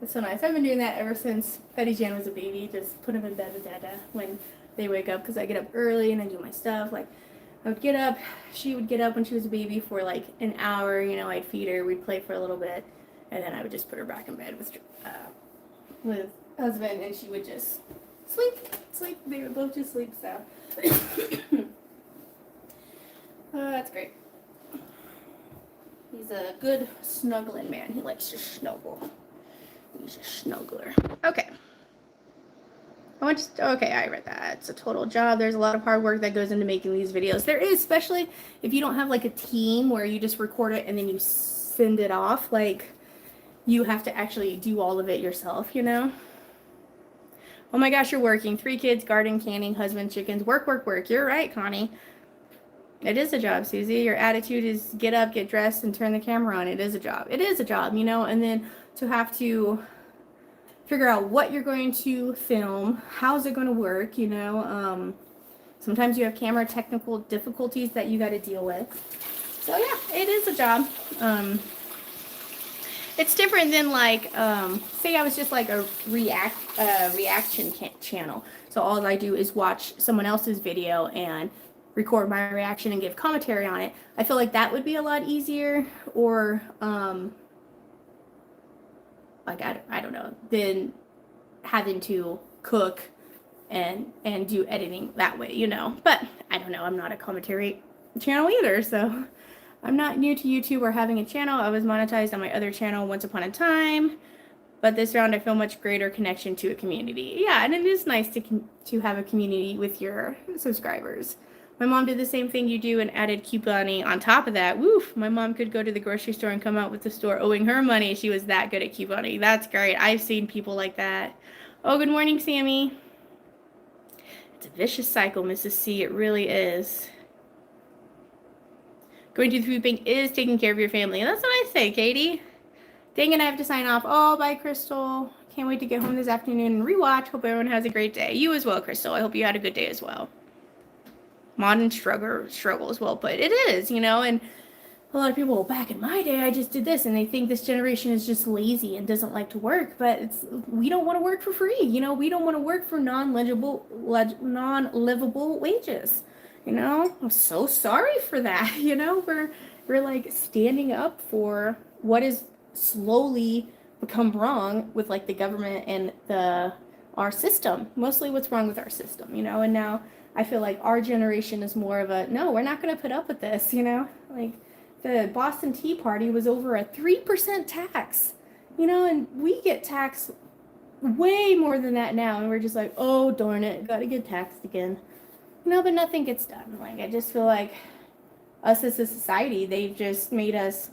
That's so nice. I've been doing that ever since Betty Jan was a baby. Just put him in bed with Dada when they wake up, because I get up early and I do my stuff. Like, I would get up, she would get up when she was a baby for like an hour, you know, I'd feed her, we'd play for a little bit, and then I would just put her back in bed with husband, and she would just sleep. They would both just sleep, so. That's great. He's a good snuggling man. He likes to snuggle. He's a snuggler. Okay. Okay, I read that. It's a total job. There's a lot of hard work that goes into making these videos. There is, especially if you don't have like a team where you just record it and then you send it off. Like, you have to actually do all of it yourself, you know? Oh my gosh, you're working. 3 kids, garden, canning, husband, chickens. Work, work, work. You're right, Connie. It is a job, Susie. Your attitude is get up, get dressed, and turn the camera on. It is a job. It is a job, you know? And then to have to figure out what you're going to film, how's it going to work, you know? Sometimes you have camera technical difficulties that you got to deal with. So yeah, it is a job. It's different than like, say I was just like a reaction channel. So all I do is watch someone else's video and record my reaction and give commentary on it. I feel like that would be a lot easier, or like I don't know, than having to cook and do editing that way, you know. But I don't know, I'm not a commentary channel either, so I'm not new to YouTube or having a channel. I was monetized on my other channel once upon a time, but this round I feel much greater connection to a community. Yeah, and it is nice to have a community with your subscribers. My mom did the same thing you do and added couponing on top of that. Woof, my mom could go to the grocery store and come out with the store owing her money. She was that good at couponing. That's great. I've seen people like that. Oh, good morning, Sammy. It's a vicious cycle, Mrs. C. It really is. Going to the food bank is taking care of your family. And that's what I say, Katie. Dang it, I have to sign off. Oh, bye, Crystal. Can't wait to get home this afternoon and rewatch. Hope everyone has a great day. You as well, Crystal. I hope you had a good day as well. Modern struggle as well, but it is, you know, and a lot of people, well, back in my day, I just did this, and they think this generation is just lazy and doesn't like to work, but we don't want to work for free, you know, we don't want to work for non-livable wages, you know. I'm so sorry for that, you know. We're like standing up for what is slowly become wrong with like the government and our system, mostly what's wrong with our system, you know. And now I feel like our generation is more of a, no, we're not going to put up with this, you know. Like, the Boston Tea Party was over a 3% tax, you know, and we get taxed way more than that now, and we're just like, oh darn it, gotta get taxed again. No, but nothing gets done. Like, I just feel like us as a society, they've just made us,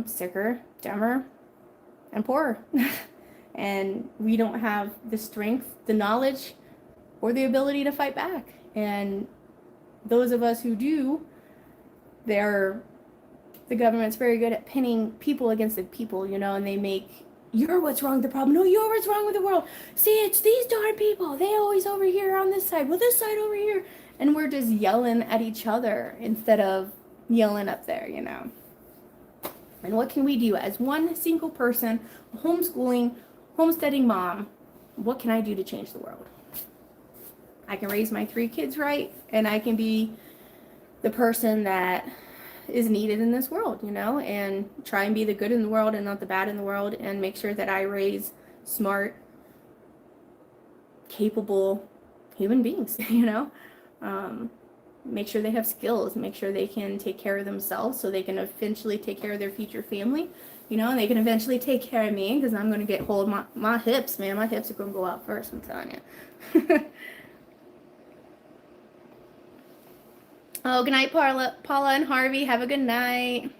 sicker, dumber, and poorer. And we don't have the strength, the knowledge, or the ability to fight back. And those of us who do, the government's very good at pinning people against the people, and they make, you're what's wrong with the problem. No, you're what's wrong with the world. See, it's these darn people. They always over here on this side. Well, this side over here. And we're just yelling at each other instead of yelling up there, And what can we do as one single person, homeschooling, homesteading mom? What can I do to change the world? I can raise my 3 kids right, and I can be the person that is needed in this world, and try and be the good in the world and not the bad in the world, and make sure that I raise smart, capable human beings, make sure they have skills, make sure they can take care of themselves so they can eventually take care of their future family, and they can eventually take care of me, because I'm going to get hold of my hips, man. My hips are going to go out first, I'm telling you. Oh, good night, Paula and Harvey. Have a good night.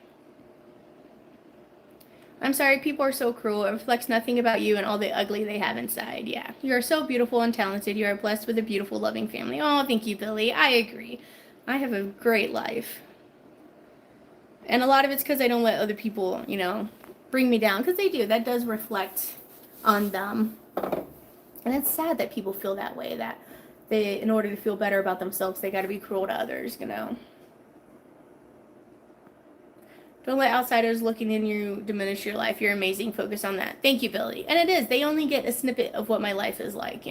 I'm sorry, people are so cruel. It reflects nothing about you and all the ugly they have inside. Yeah, you are so beautiful and talented. You are blessed with a beautiful, loving family. Oh, thank you, Billy. I agree. I have a great life. And a lot of it's because I don't let other people, bring me down. Because they do. That does reflect on them. And it's sad that people feel that way, that in order to feel better about themselves, they got to be cruel to others, Don't let outsiders looking in you diminish your life. You're amazing. Focus on that. Thank you, Billy. And it is. They only get a snippet of what my life is like,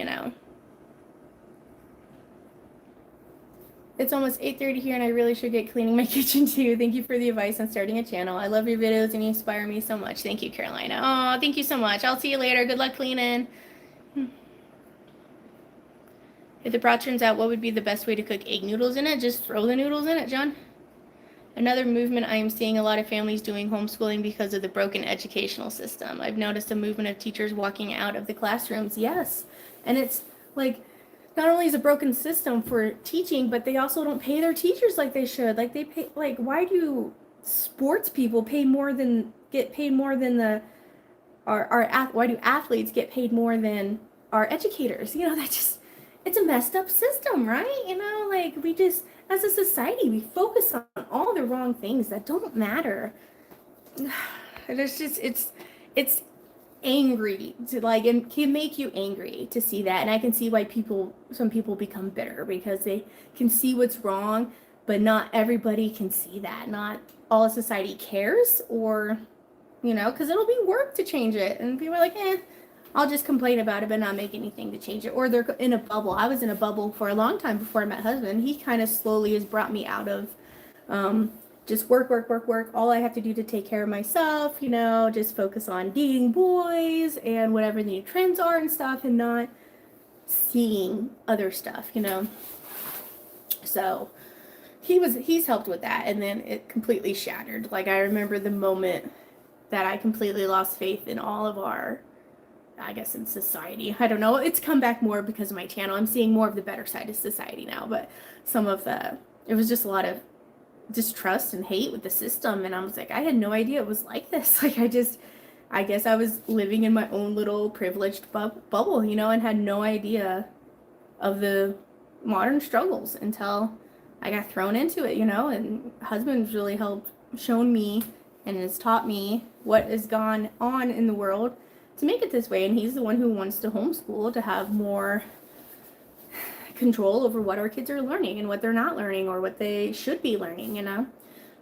It's almost 8:30 here, and I really should get cleaning my kitchen too. Thank you for the advice on starting a channel. I love your videos, and you inspire me so much. Thank you, Carolina. Oh, thank you so much. I'll see you later. Good luck cleaning. If the broth turns out, what would be the best way to cook egg noodles in it? Just throw the noodles in it, John. Another movement I am seeing a lot of families doing homeschooling because of the broken educational system. I've noticed a movement of teachers walking out of the classrooms. Yes. And it's like, not only is a broken system for teaching, but they also don't pay their teachers like they should. Like they pay, like, why do sports people get paid more than why do athletes get paid more than our educators? That just, it's a messed up system, right? Like we just, as a society, we focus on all the wrong things that don't matter. It's just, it's angry to, like, it can make you angry to see that. And I can see why some people become bitter, because they can see what's wrong, but not everybody can see that. Not all of society cares, or, because it'll be work to change it. And people are like, I'll just complain about it, but not make anything to change it. Or they're in a bubble. I was in a bubble for a long time before I met husband. He kind of slowly has brought me out of just work. All I have to do to take care of myself, just focus on dating boys and whatever the new trends are and stuff, and not seeing other stuff, So he's helped with that. And then it completely shattered. Like, I remember the moment that I completely lost faith in all of our, I guess, in society. I don't know. It's come back more because of my channel. I'm seeing more of the better side of society now, but it was just a lot of distrust and hate with the system. And I was like, I had no idea it was like this. Like, I guess I was living in my own little privileged bubble, and had no idea of the modern struggles until I got thrown into it, and husband's really helped shown me and has taught me what has gone on in the world to make it this way. And he's the one who wants to homeschool to have more control over what our kids are learning and what they're not learning, or what they should be learning,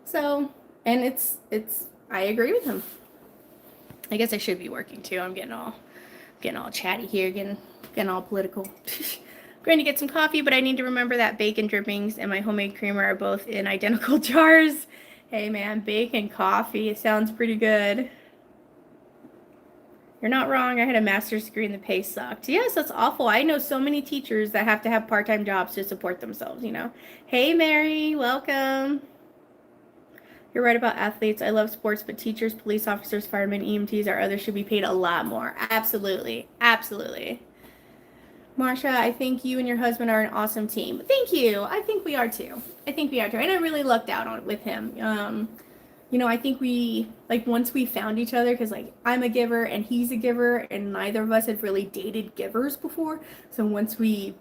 So, and it's I agree with him. I guess I should be working too. I'm getting all chatty here, getting all political. I'm going to get some coffee, but I need to remember that bacon drippings and my homemade creamer are both in identical jars. Hey man, bacon coffee, it sounds pretty good. You're not wrong. I had a master's degree and the pay sucked. Yes, that's awful. I know so many teachers that have to have part-time jobs to support themselves, Hey, Mary, welcome. You're right about athletes. I love sports, but teachers, police officers, firemen, EMTs, or others should be paid a lot more. Absolutely. Absolutely. Marsha, I think you and your husband are an awesome team. Thank you. I think we are too. I think we are too. And I really lucked out on with him. You know, I think we, like, once we found each other, because, like, I'm a giver and he's a giver, and neither of us had really dated givers before. So once we,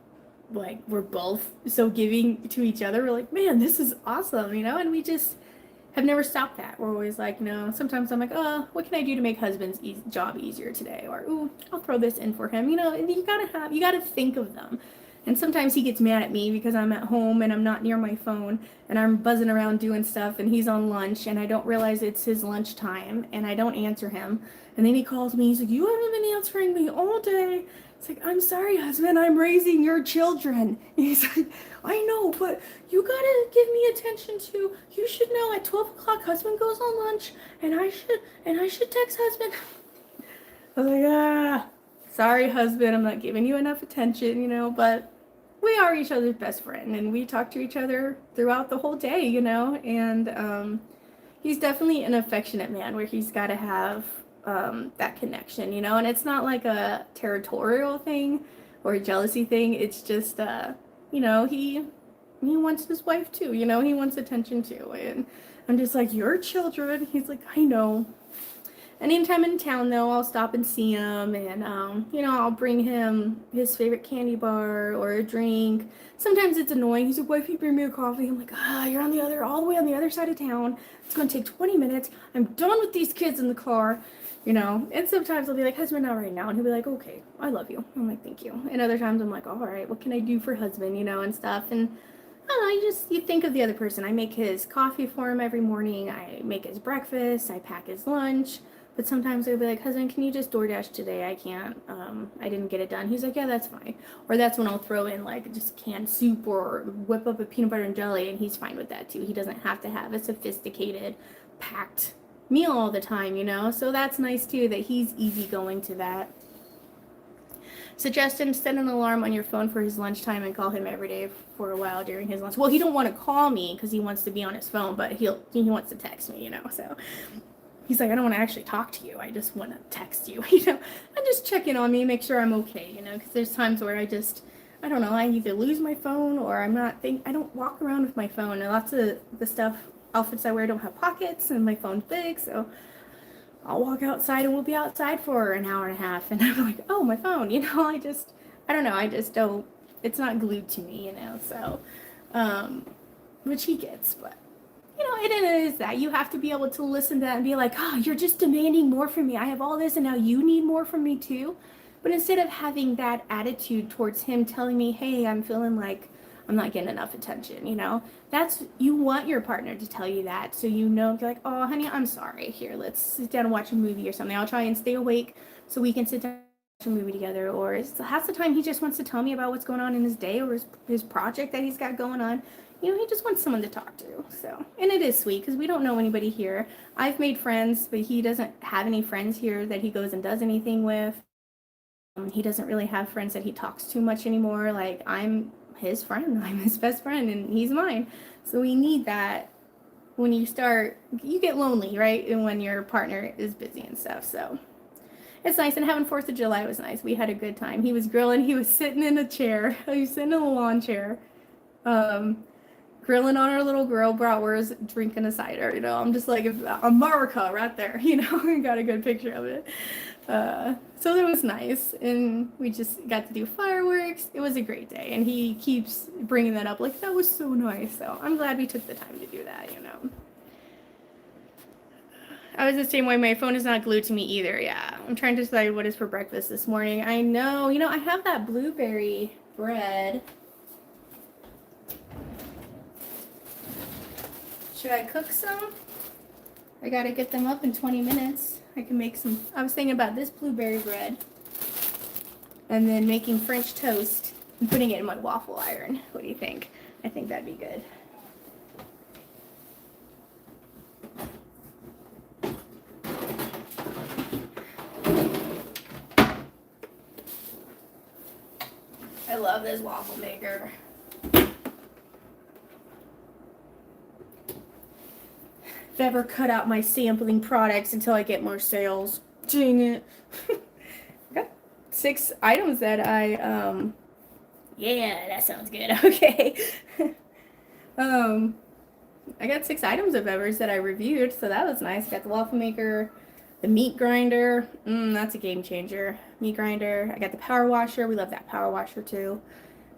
like, we're both so giving to each other, we're like, man, this is awesome, you know? And we just have never stopped that. We're always like, you know, sometimes I'm like, oh, what can I do to make husband's job easier today? Or, ooh, I'll throw this in for him. You know, and you gotta think of them. And sometimes he gets mad at me because I'm at home and I'm not near my phone and I'm buzzing around doing stuff and he's on lunch and I don't realize it's his lunch time and I don't answer him. And then he calls me, he's like, you haven't been answering me all day. It's like, I'm sorry, husband, I'm raising your children. He's like, I know, but you gotta give me attention too. You should know at 12 o'clock husband goes on lunch and I should text husband. I was like, sorry, husband, I'm not giving you enough attention, you know, but we are each other's best friend and we talk to each other throughout the whole day, you know, and he's definitely an affectionate man where he's got to have that connection, you know, and it's not like a territorial thing or a jealousy thing. It's just, you know, he wants his wife too, you know, he wants attention too. And I'm just like, your children. He's like, I know. Anytime in town, though, I'll stop and see him, and you know, I'll bring him his favorite candy bar or a drink. Sometimes it's annoying. He's like, "Why can't you bring me a coffee?" I'm like, you're all the way on the other side of town. It's gonna take 20 minutes. I'm done with these kids in the car, you know." And sometimes I'll be like, "Husband, not right now," and he'll be like, "Okay, I love you." I'm like, "Thank you." And other times I'm like, "All right, what can I do for husband?" You know, and stuff. And I don't know, you think of the other person. I make his coffee for him every morning. I make his breakfast. I pack his lunch. But sometimes I'll be like, husband, can you just DoorDash today? I can't, I didn't get it done. He's like, yeah, that's fine. Or that's when I'll throw in like just canned soup or whip up a peanut butter and jelly, and he's fine with that too. He doesn't have to have a sophisticated, packed meal all the time, you know? So that's nice too, that he's easygoing to that. Suggestion, set an alarm on your phone for his lunchtime and call him every day for a while during his lunch. Well, he don't want to call me because he wants to be on his phone, but he wants to text me, you know, so... He's like, I don't want to actually talk to you. I just want to text you, you know. And just check in on me, make sure I'm okay, you know, because there's times where I don't know, I either lose my phone or I don't walk around with my phone. And lots of the outfits I wear don't have pockets and my phone's big, so I'll walk outside and we'll be outside for an hour and a half. And I'm like, oh, my phone, you know, I don't know, I just don't, it's not glued to me, you know, so, which he gets, but. You know, it is that you have to be able to listen to that and be like, oh, you're just demanding more from me. I have all this and now you need more from me too. But instead of having that attitude towards him telling me, hey, I'm feeling like I'm not getting enough attention, you know, you want your partner to tell you that. So you know, be like, oh, honey, I'm sorry. Here, let's sit down and watch a movie or something. I'll try and stay awake so we can sit down and watch a movie together. Or half the time he just wants to tell me about what's going on in his day or his project that he's got going on. You know, he just wants someone to talk to, so. And it is sweet, because we don't know anybody here. I've made friends, but he doesn't have any friends here that he goes and does anything with. He doesn't really have friends that he talks too much anymore. Like, I'm his friend. I'm his best friend, and he's mine. So we need that when you get lonely, right? And when your partner is busy and stuff, so. It's nice, and having 4th of July was nice. We had a good time. He was grilling. He was sitting in a chair. He was sitting in a lawn chair. Grilling on our little grill, bratwurst, drinking a cider, you know. I'm just like America right there, you know. We got a good picture of it. So it was nice, and we just got to do fireworks. It was a great day, and he keeps bringing that up, like, that was so nice. So I'm glad we took the time to do that, you know. I was the same way. My phone is not glued to me either. Yeah, I'm trying to decide what is for breakfast this morning. I know, you know, I have that blueberry bread. Should I cook some? I gotta get them up in 20 minutes. I can make some. I was thinking about this blueberry bread and then making French toast and putting it in my waffle iron. What do you think? I think that'd be good. I love this waffle maker. ever cut out my sampling products until I get more sales. Dang it. Got 6 items that yeah, that sounds good. Okay. I got 6 items of Evers that I reviewed, so that was nice. Got the waffle maker, the meat grinder. That's a game changer. Meat grinder. I got the power washer. We love that power washer too.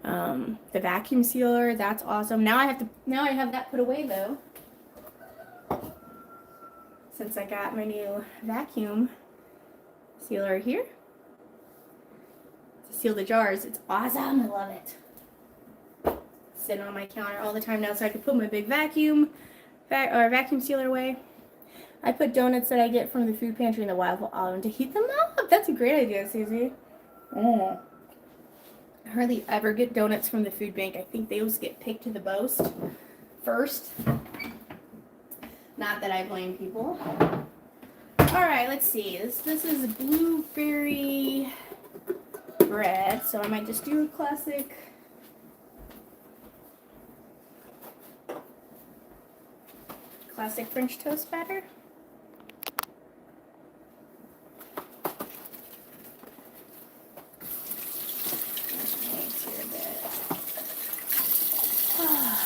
The vacuum sealer. That's awesome. Now I have that put away though. Since I got my new vacuum sealer here to seal the jars. It's awesome. I love it. Sitting on my counter all the time now, so I can put my big vacuum sealer away. I put donuts that I get from the food pantry in the waffle oven to heat them up. That's a great idea, Susie. I hardly ever get donuts from the food bank. I think those get picked to the most first. Not that I blame people. All right, let's see. This is blueberry bread, so I might just do a classic. Classic French toast batter.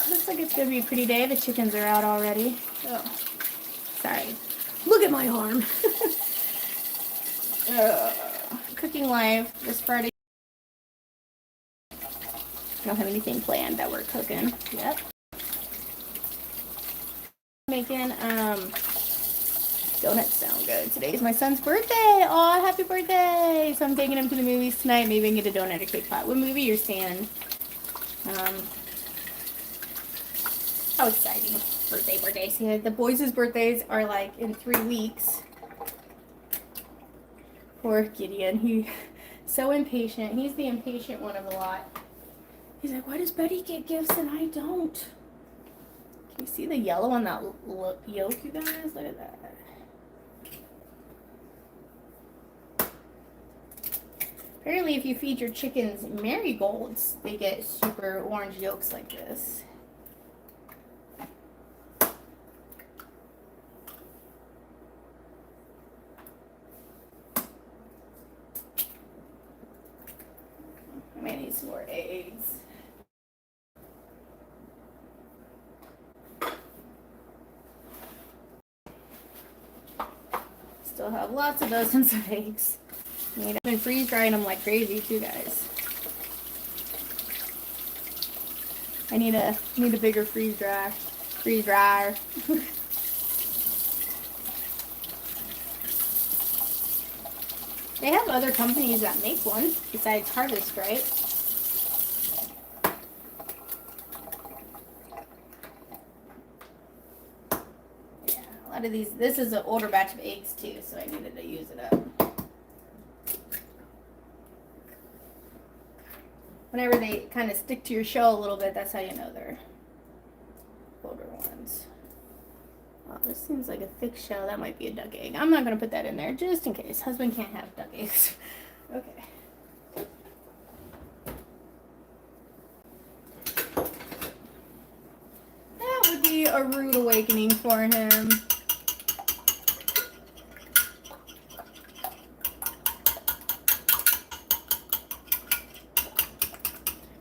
Looks like it's gonna be a pretty day. The chickens are out already. Oh, sorry. Look at my arm. Cooking live this Friday. I don't have anything planned that we're cooking yet. Making donuts sound good. Today's my son's birthday. Aw, happy birthday! So I'm taking him to the movies tonight. Maybe I can get a donut or cake pot. What movie you're seeing? How exciting. Birthday. See, the boys' birthdays are like in 3 weeks. Poor Gideon. He's so impatient. He's the impatient one of the lot. He's like, why does Betty get gifts and I don't? Can you see the yellow on that yolk, you guys? Look at that. Apparently, if you feed your chickens marigolds, they get super orange yolks like this. I may need some more eggs. Still have lots of those and some eggs. I've been freeze drying them like crazy too, guys. I need a bigger freeze dryer. They have other companies that make one besides Harvest, right? Yeah, a lot of these. This is an older batch of eggs too, so I needed to use it up. Whenever they kind of stick to your shell a little bit, that's how you know they're older ones. Oh, this seems like a thick shell. That might be a duck egg. I'm not going to put that in there just in case. Husband can't have duck eggs. Okay. That would be a rude awakening for him.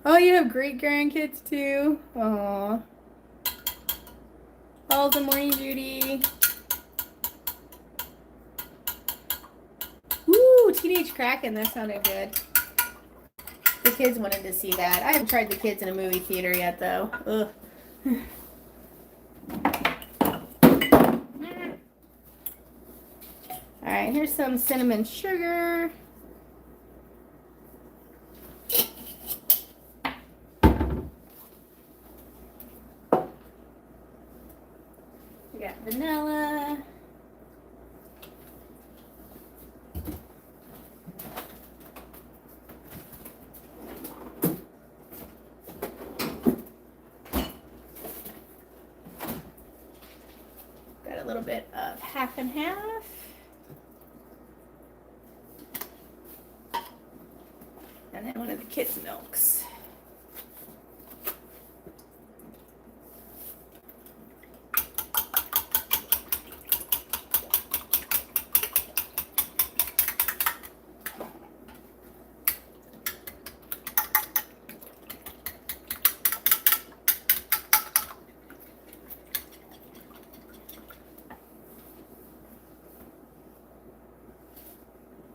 Oh, you have great grandkids too? Aww. Oh, good morning, Judy. Woo, Teenage Kraken, that sounded good. The kids wanted to see that. I haven't tried the kids in a movie theater yet, though. Ugh. Alright, here's some cinnamon sugar. We got vanilla. Got a little bit of half and half. And then one of the kids' milks.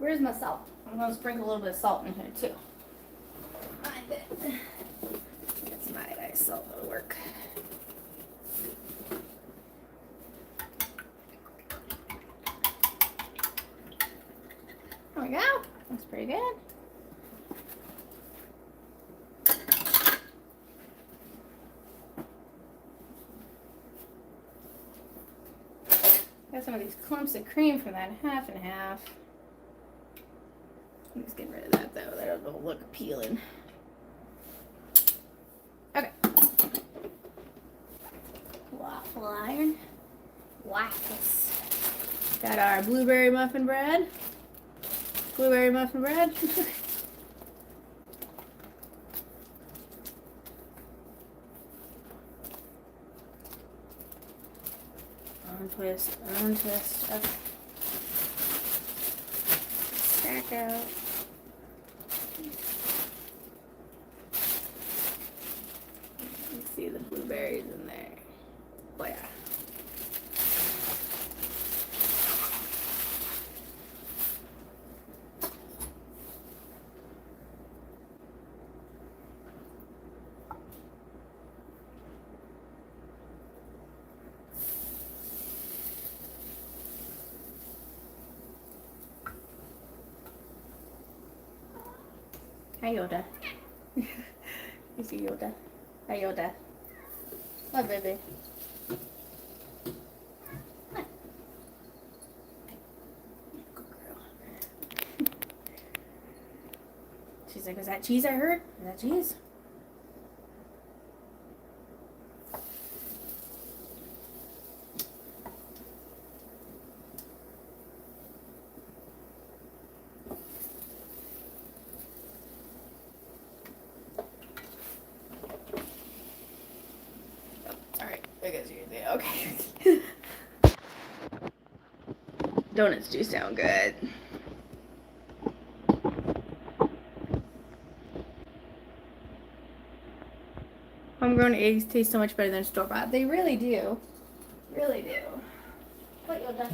Where's my salt? I'm gonna sprinkle a little bit of salt in here too. Find it. It's my ice salt will work. There we go. Looks pretty good. Got some of these clumps of cream from that half and half. I'm just getting rid of that though. That don't look appealing. Okay. Waffle iron. Waffles. Got our blueberry muffin bread. Blueberry muffin bread. Untwist, untwist. Okay. Stack out. You see the blueberries in there. Oh yeah. Hi, Yoda. You see Yoda? Hi, Yoda. Hi, baby. Hi. Good girl. She's like, is that cheese I heard? Is that cheese? Okay. Donuts do sound good. Homegrown eggs taste so much better than store-bought. They really do. Really do. What, Yoda?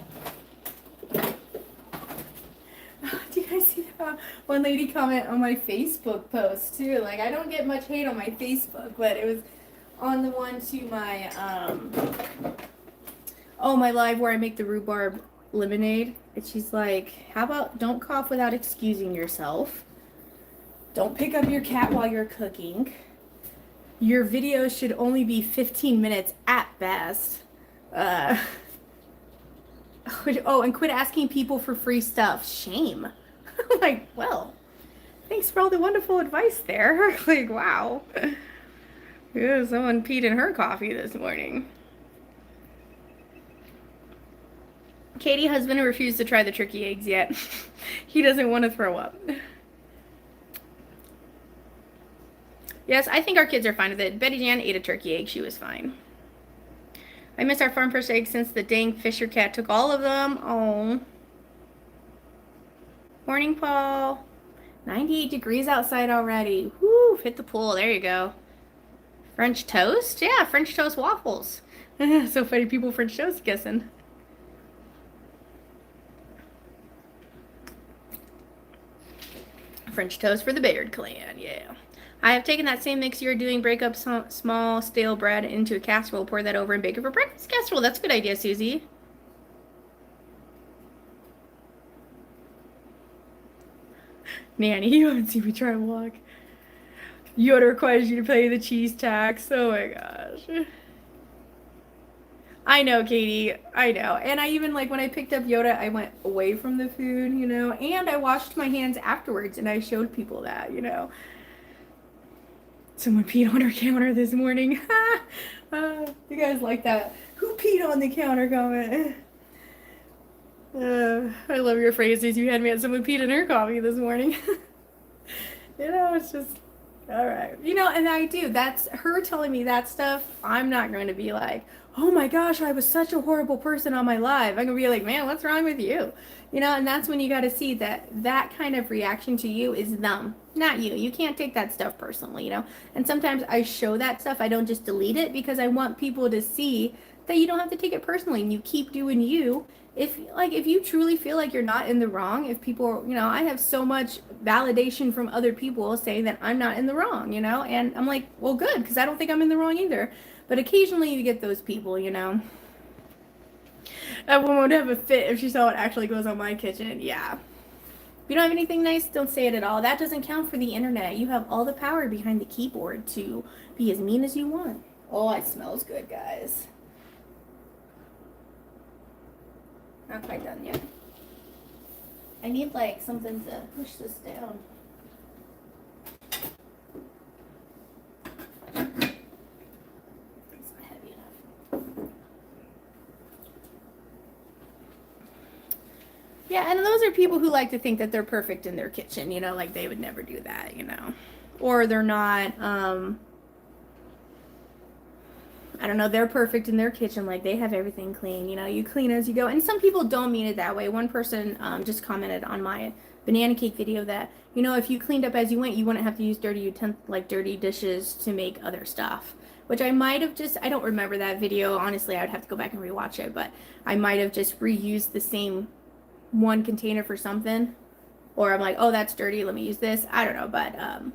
Do you guys see that? One lady comment on my Facebook post too. Like, I don't get much hate on my Facebook, but it was on the one to my my live where I make the rhubarb lemonade. And she's like, how about don't cough without excusing yourself? Don't pick up your cat while you're cooking. Your video should only be 15 minutes at best. And quit asking people for free stuff. Shame. I'm like, well, thanks for all the wonderful advice there. Like, wow. Yeah, someone peed in her coffee this morning. Katie, husband, refused to try the turkey eggs yet. He doesn't want to throw up. Yes, I think our kids are fine with it. Betty Jan ate a turkey egg. She was fine. I miss our farm fresh eggs since the dang Fisher cat took all of them. Oh. Morning, Paul. 98 degrees outside already. Woo, hit the pool. There you go. French toast? Yeah, French toast waffles. So funny, people French toast guessing. French toast for the Baird clan, yeah. I have taken that same mix you're doing, break up some small stale bread into a casserole, pour that over and bake it for breakfast casserole. That's a good idea, Susie. Nanny, you haven't seen me try and walk. Yoda requires you to pay the cheese tax. Oh my gosh. I know, Katie. I know. And I even, like, when I picked up Yoda, I went away from the food, you know. And I washed my hands afterwards, and I showed people that, you know. Someone peed on her counter this morning. You guys like that? Who peed on the counter comment? I love your phrases. You had me at someone peed in her coffee this morning. You know, it's just... all right. You know, and I do. That's her telling me that stuff. I'm not going to be like, oh my gosh, I was such a horrible person on my live. I'm going to be like, man, what's wrong with you? You know, and that's when you got to see that that kind of reaction to you is them, not you. You can't take that stuff personally, you know. And sometimes I show that stuff. I don't just delete it because I want people to see that you don't have to take it personally and you keep doing you. If you truly feel like you're not in the wrong, if people, I have so much validation from other people saying that I'm not in the wrong, and I'm like, well, good, because I don't think I'm in the wrong either. But occasionally you get those people, That woman would have a fit if she saw what actually goes on my kitchen. Yeah. If you don't have anything nice, don't say it at all. That doesn't count for the internet. You have all the power behind the keyboard to be as mean as you want. Oh, it smells good, guys. Not quite done yet. I need like something to push this down. It's not heavy enough. Yeah, and those are people who like to think that they're perfect in their kitchen, like they would never do that, Or they're not, I don't know, they're perfect in their kitchen, like they have everything clean, you clean as you go. And some people don't mean it that way. One person just commented on my banana cake video that, if you cleaned up as you went, you wouldn't have to use dirty dishes to make other stuff. Which I might have I don't remember that video. Honestly, I would have to go back and rewatch it, but I might have just reused the same one container for something. Or I'm like, oh, that's dirty, let me use this. I don't know, but and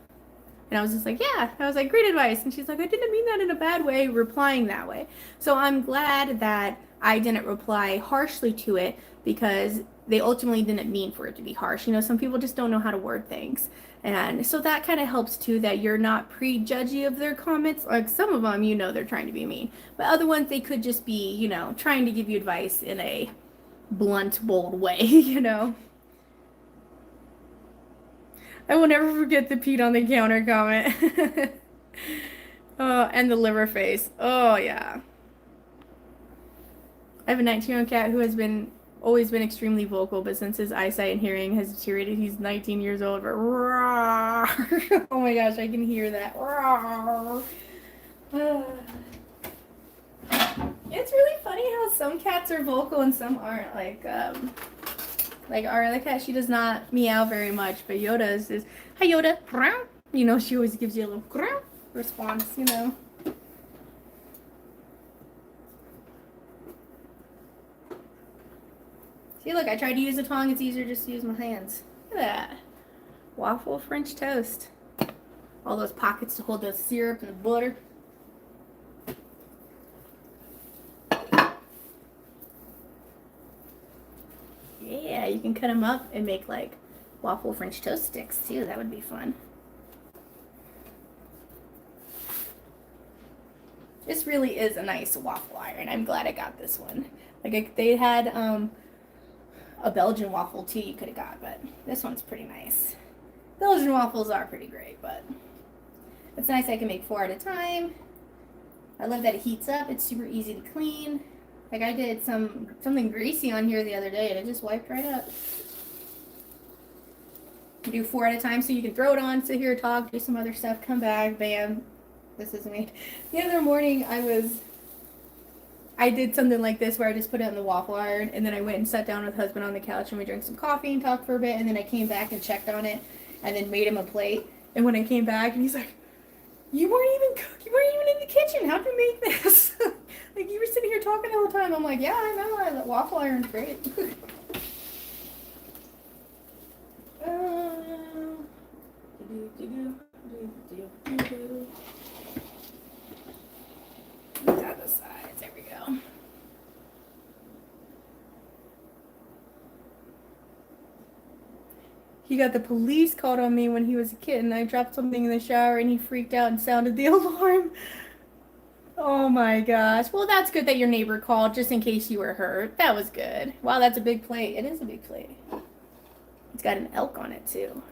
I was just like, yeah. I was like, great advice. And she's like, I didn't mean that in a bad way, replying that way. So I'm glad that I didn't reply harshly to it because they ultimately didn't mean for it to be harsh. Some people just don't know how to word things. And so that kind of helps too, that you're not prejudgy of their comments. Like some of them, they're trying to be mean. But other ones, they could just be, trying to give you advice in a blunt, bold way, I will never forget the Pete on the counter comment. Oh, and the liver face. Oh, yeah. I have a 19-year-old cat who has always been extremely vocal, but since his eyesight and hearing has deteriorated, he's 19 years old. But oh my gosh, I can hear that. It's really funny how some cats are vocal and some aren't. Like our other cat, she does not meow very much, but Yoda's is, hi Yoda, she always gives you a little response, See, look, I tried to use a tongue, it's easier just to use my hands. Look at that. Waffle French toast. All those pockets to hold the syrup and the butter. Yeah, you can cut them up and make like waffle French toast sticks too. That would be fun. This really is a nice waffle iron. I'm glad I got this one. Like they had a Belgian waffle too you could have got, but this one's pretty nice. Belgian waffles are pretty great, but it's nice I can make 4 at a time. I love that it heats up. It's super easy to clean. Like I did something greasy on here the other day and it just wiped right up. You do 4 at a time so you can throw it on, sit here, talk, do some other stuff, come back, bam, this is made. The other morning I did something like this where I just put it in the waffle iron and then I went and sat down with husband on the couch and we drank some coffee and talked for a bit and then I came back and checked on it and then made him a plate. And when I came back and he's like, you weren't even in the kitchen. How'd you make this? Like you were sitting here talking the whole time. I'm like, yeah, I know. That waffle iron's great. Got the sides. There we go. He got the police called on me when he was a kid, and I dropped something in the shower, and he freaked out and sounded the alarm. Oh my gosh. Well, that's good that your neighbor called just in case you were hurt. That was good. Wow, that's a big plate. It is a big plate. It's got an elk on it, too.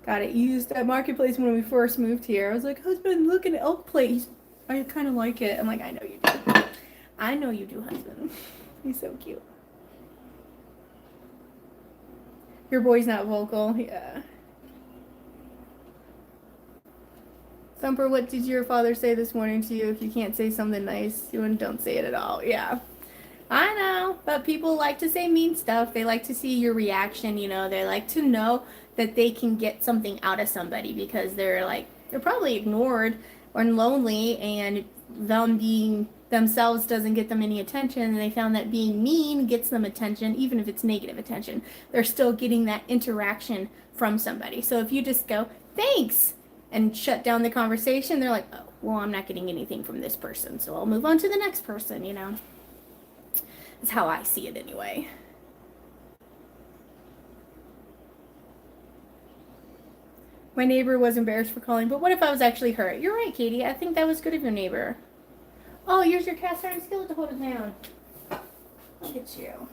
Got it used at Marketplace when we first moved here. I was like, husband, look, an elk plate. I kind of like it. I'm like, I know you do. I know you do, husband. He's so cute. Your boy's not vocal. Yeah. Thumper, what did your father say this morning to you? If you can't say something nice, you don't say it at all. Yeah. I know, but people like to say mean stuff. They like to see your reaction, They like to know that they can get something out of somebody because they're probably ignored or lonely, and them themselves doesn't get them any attention, and they found that being mean gets them attention, even if it's negative attention. They're still getting that interaction from somebody. So if you just go, thanks, and shut down the conversation, they're like, oh, well, I'm not getting anything from this person, so I'll move on to the next person, you know. That's how I see it anyway. My neighbor was embarrassed for calling, but what if I was actually hurt? You're right, Katie. I think that was good of your neighbor. Oh, here's your cast iron skillet to hold it down. Look at you.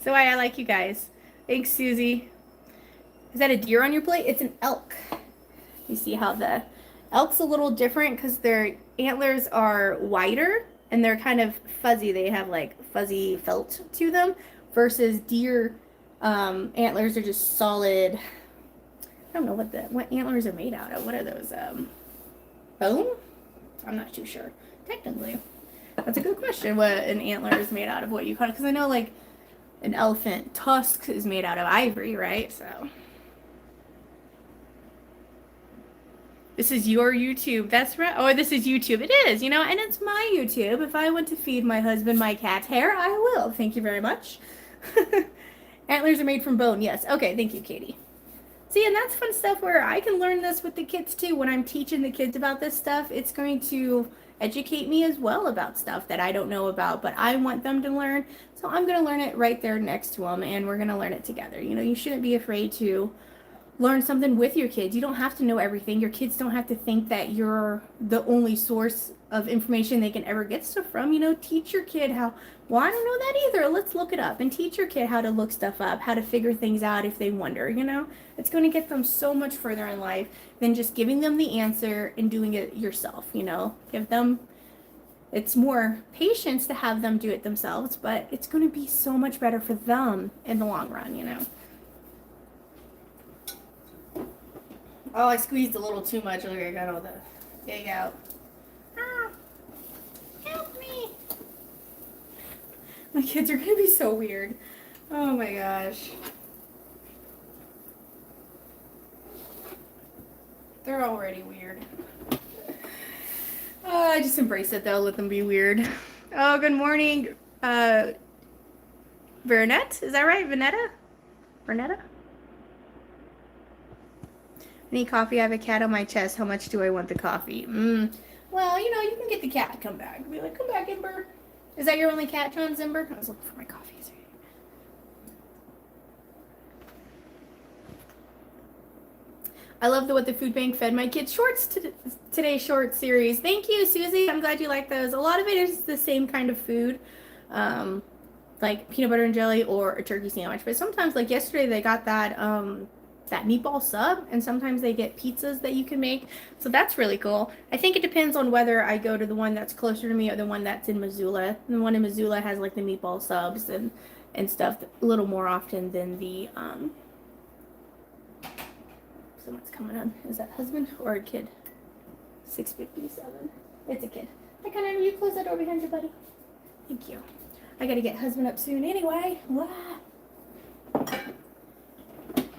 So I like you guys. Thanks, Susie. Is that a deer on your plate? It's an elk. You see how the elk's a little different because their antlers are wider and they're kind of fuzzy. They have like fuzzy felt to them versus deer antlers are just solid. I don't know what antlers are made out of. What are those? Bone? I'm not too sure. Technically. That's a good question what an antler is made out of, what you call it. Because I know like an elephant tusk is made out of ivory, right? So this is your YouTube. That's right. Oh, this is YouTube. It is, you know, and it's my YouTube. If I want to feed my husband my cat's hair, I will. Thank you very much. Antlers are made from bone. Yes. Okay. Thank you, Katie. See, and that's fun stuff where I can learn this with the kids too. When I'm teaching the kids about this stuff, it's going to educate me as well about stuff that I don't know about, but I want them to learn. So I'm going to learn it right there next to them, and we're going to learn it together. You know, you shouldn't be afraid to learn something with your kids. You don't have to know everything. Your kids don't have to think that you're the only source of information they can ever get stuff from. You know, teach your kid how, well, I don't know that either. Let's look it up, and teach your kid how to look stuff up, how to figure things out if they wonder, you know. It's going to get them so much further in life than just giving them the answer and doing it yourself, you know. Give them, it's more patience to have them do it themselves, but it's going to be so much better for them in the long run, you know. Oh, I squeezed a little too much. Look, I got all the egg out. Ah, help me. My kids are going to be so weird. Oh my gosh. They're already weird. Oh, I just embrace it though. Let them be weird. Oh, good morning. Vernette? Is that right? Vernetta? Vernetta? I need coffee. I have a cat on my chest. How much do I want the coffee? Well, you know, you can get the cat to come back. Be like, come back, Ember. Is that your only cat, John Zimber? I was looking for my coffee. I love what the food bank fed my kids shorts today short series. Thank you, Susie. I'm glad you like those. A lot of it is the same kind of food, like peanut butter and jelly or a turkey sandwich. But sometimes, like yesterday, they got that that meatball sub, and sometimes they get pizzas that you can make. So that's really cool. I think it depends on whether I go to the one that's closer to me or the one that's in Missoula. The one in Missoula has like the meatball subs and stuff a little more often than the Someone's coming on. Is that husband or a kid? 6:57. It's a kid. Hi, Connor. You close that door behind you, buddy. Thank you. I gotta get husband up soon anyway.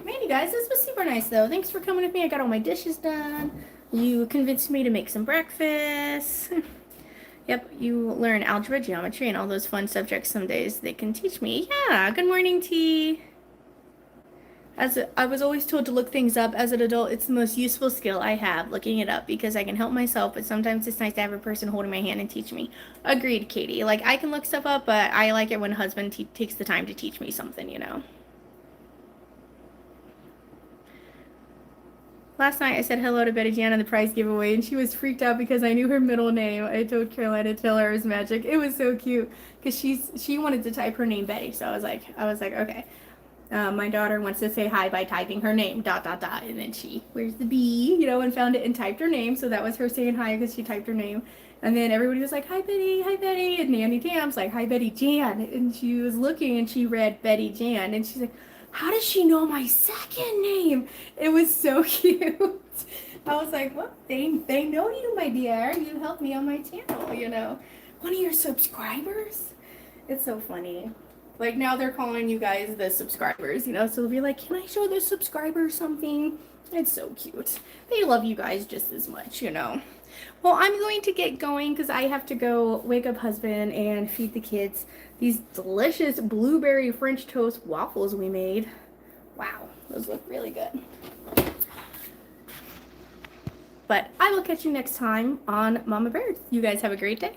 Man, you guys, this was super nice though. Thanks for coming with me. I got all my dishes done. You convinced me to make some breakfast. Yep, you learn algebra, geometry, and all those fun subjects some days they can teach me. Yeah, good morning, T. I was always told to look things up as an adult. It's the most useful skill I have, looking it up, because I can help myself, but sometimes it's nice to have a person holding my hand and teach me. Agreed, Katie. Like, I can look stuff up, but I like it when husband takes the time to teach me something, you know. Last night I said hello to Betty Jan on the prize giveaway, and she was freaked out because I knew her middle name. I told Caroline to tell her it was magic. It was so cute because she wanted to type her name Betty, so I was like, okay. My daughter wants to say hi by typing her name, ... And then she, where's the B, you know, and found it and typed her name. So that was her saying hi because she typed her name. And then everybody was like, hi, Betty, hi, Betty. And Nanny Tam's like, hi, Betty Jan. And she was looking and she read Betty Jan. And she's like, how does she know my second name? It was so cute. I was like, well, they know you, my dear. You helped me on my channel, you know. One of your subscribers? It's so funny. Like now they're calling you guys the subscribers, you know, so they'll be like, can I show the subscribers something? It's so cute. They love you guys just as much, you know. Well, I'm going to get going because I have to go wake up husband and feed the kids these delicious blueberry French toast waffles we made. Wow, those look really good. But I will catch you next time on Mama Bear. You guys have a great day.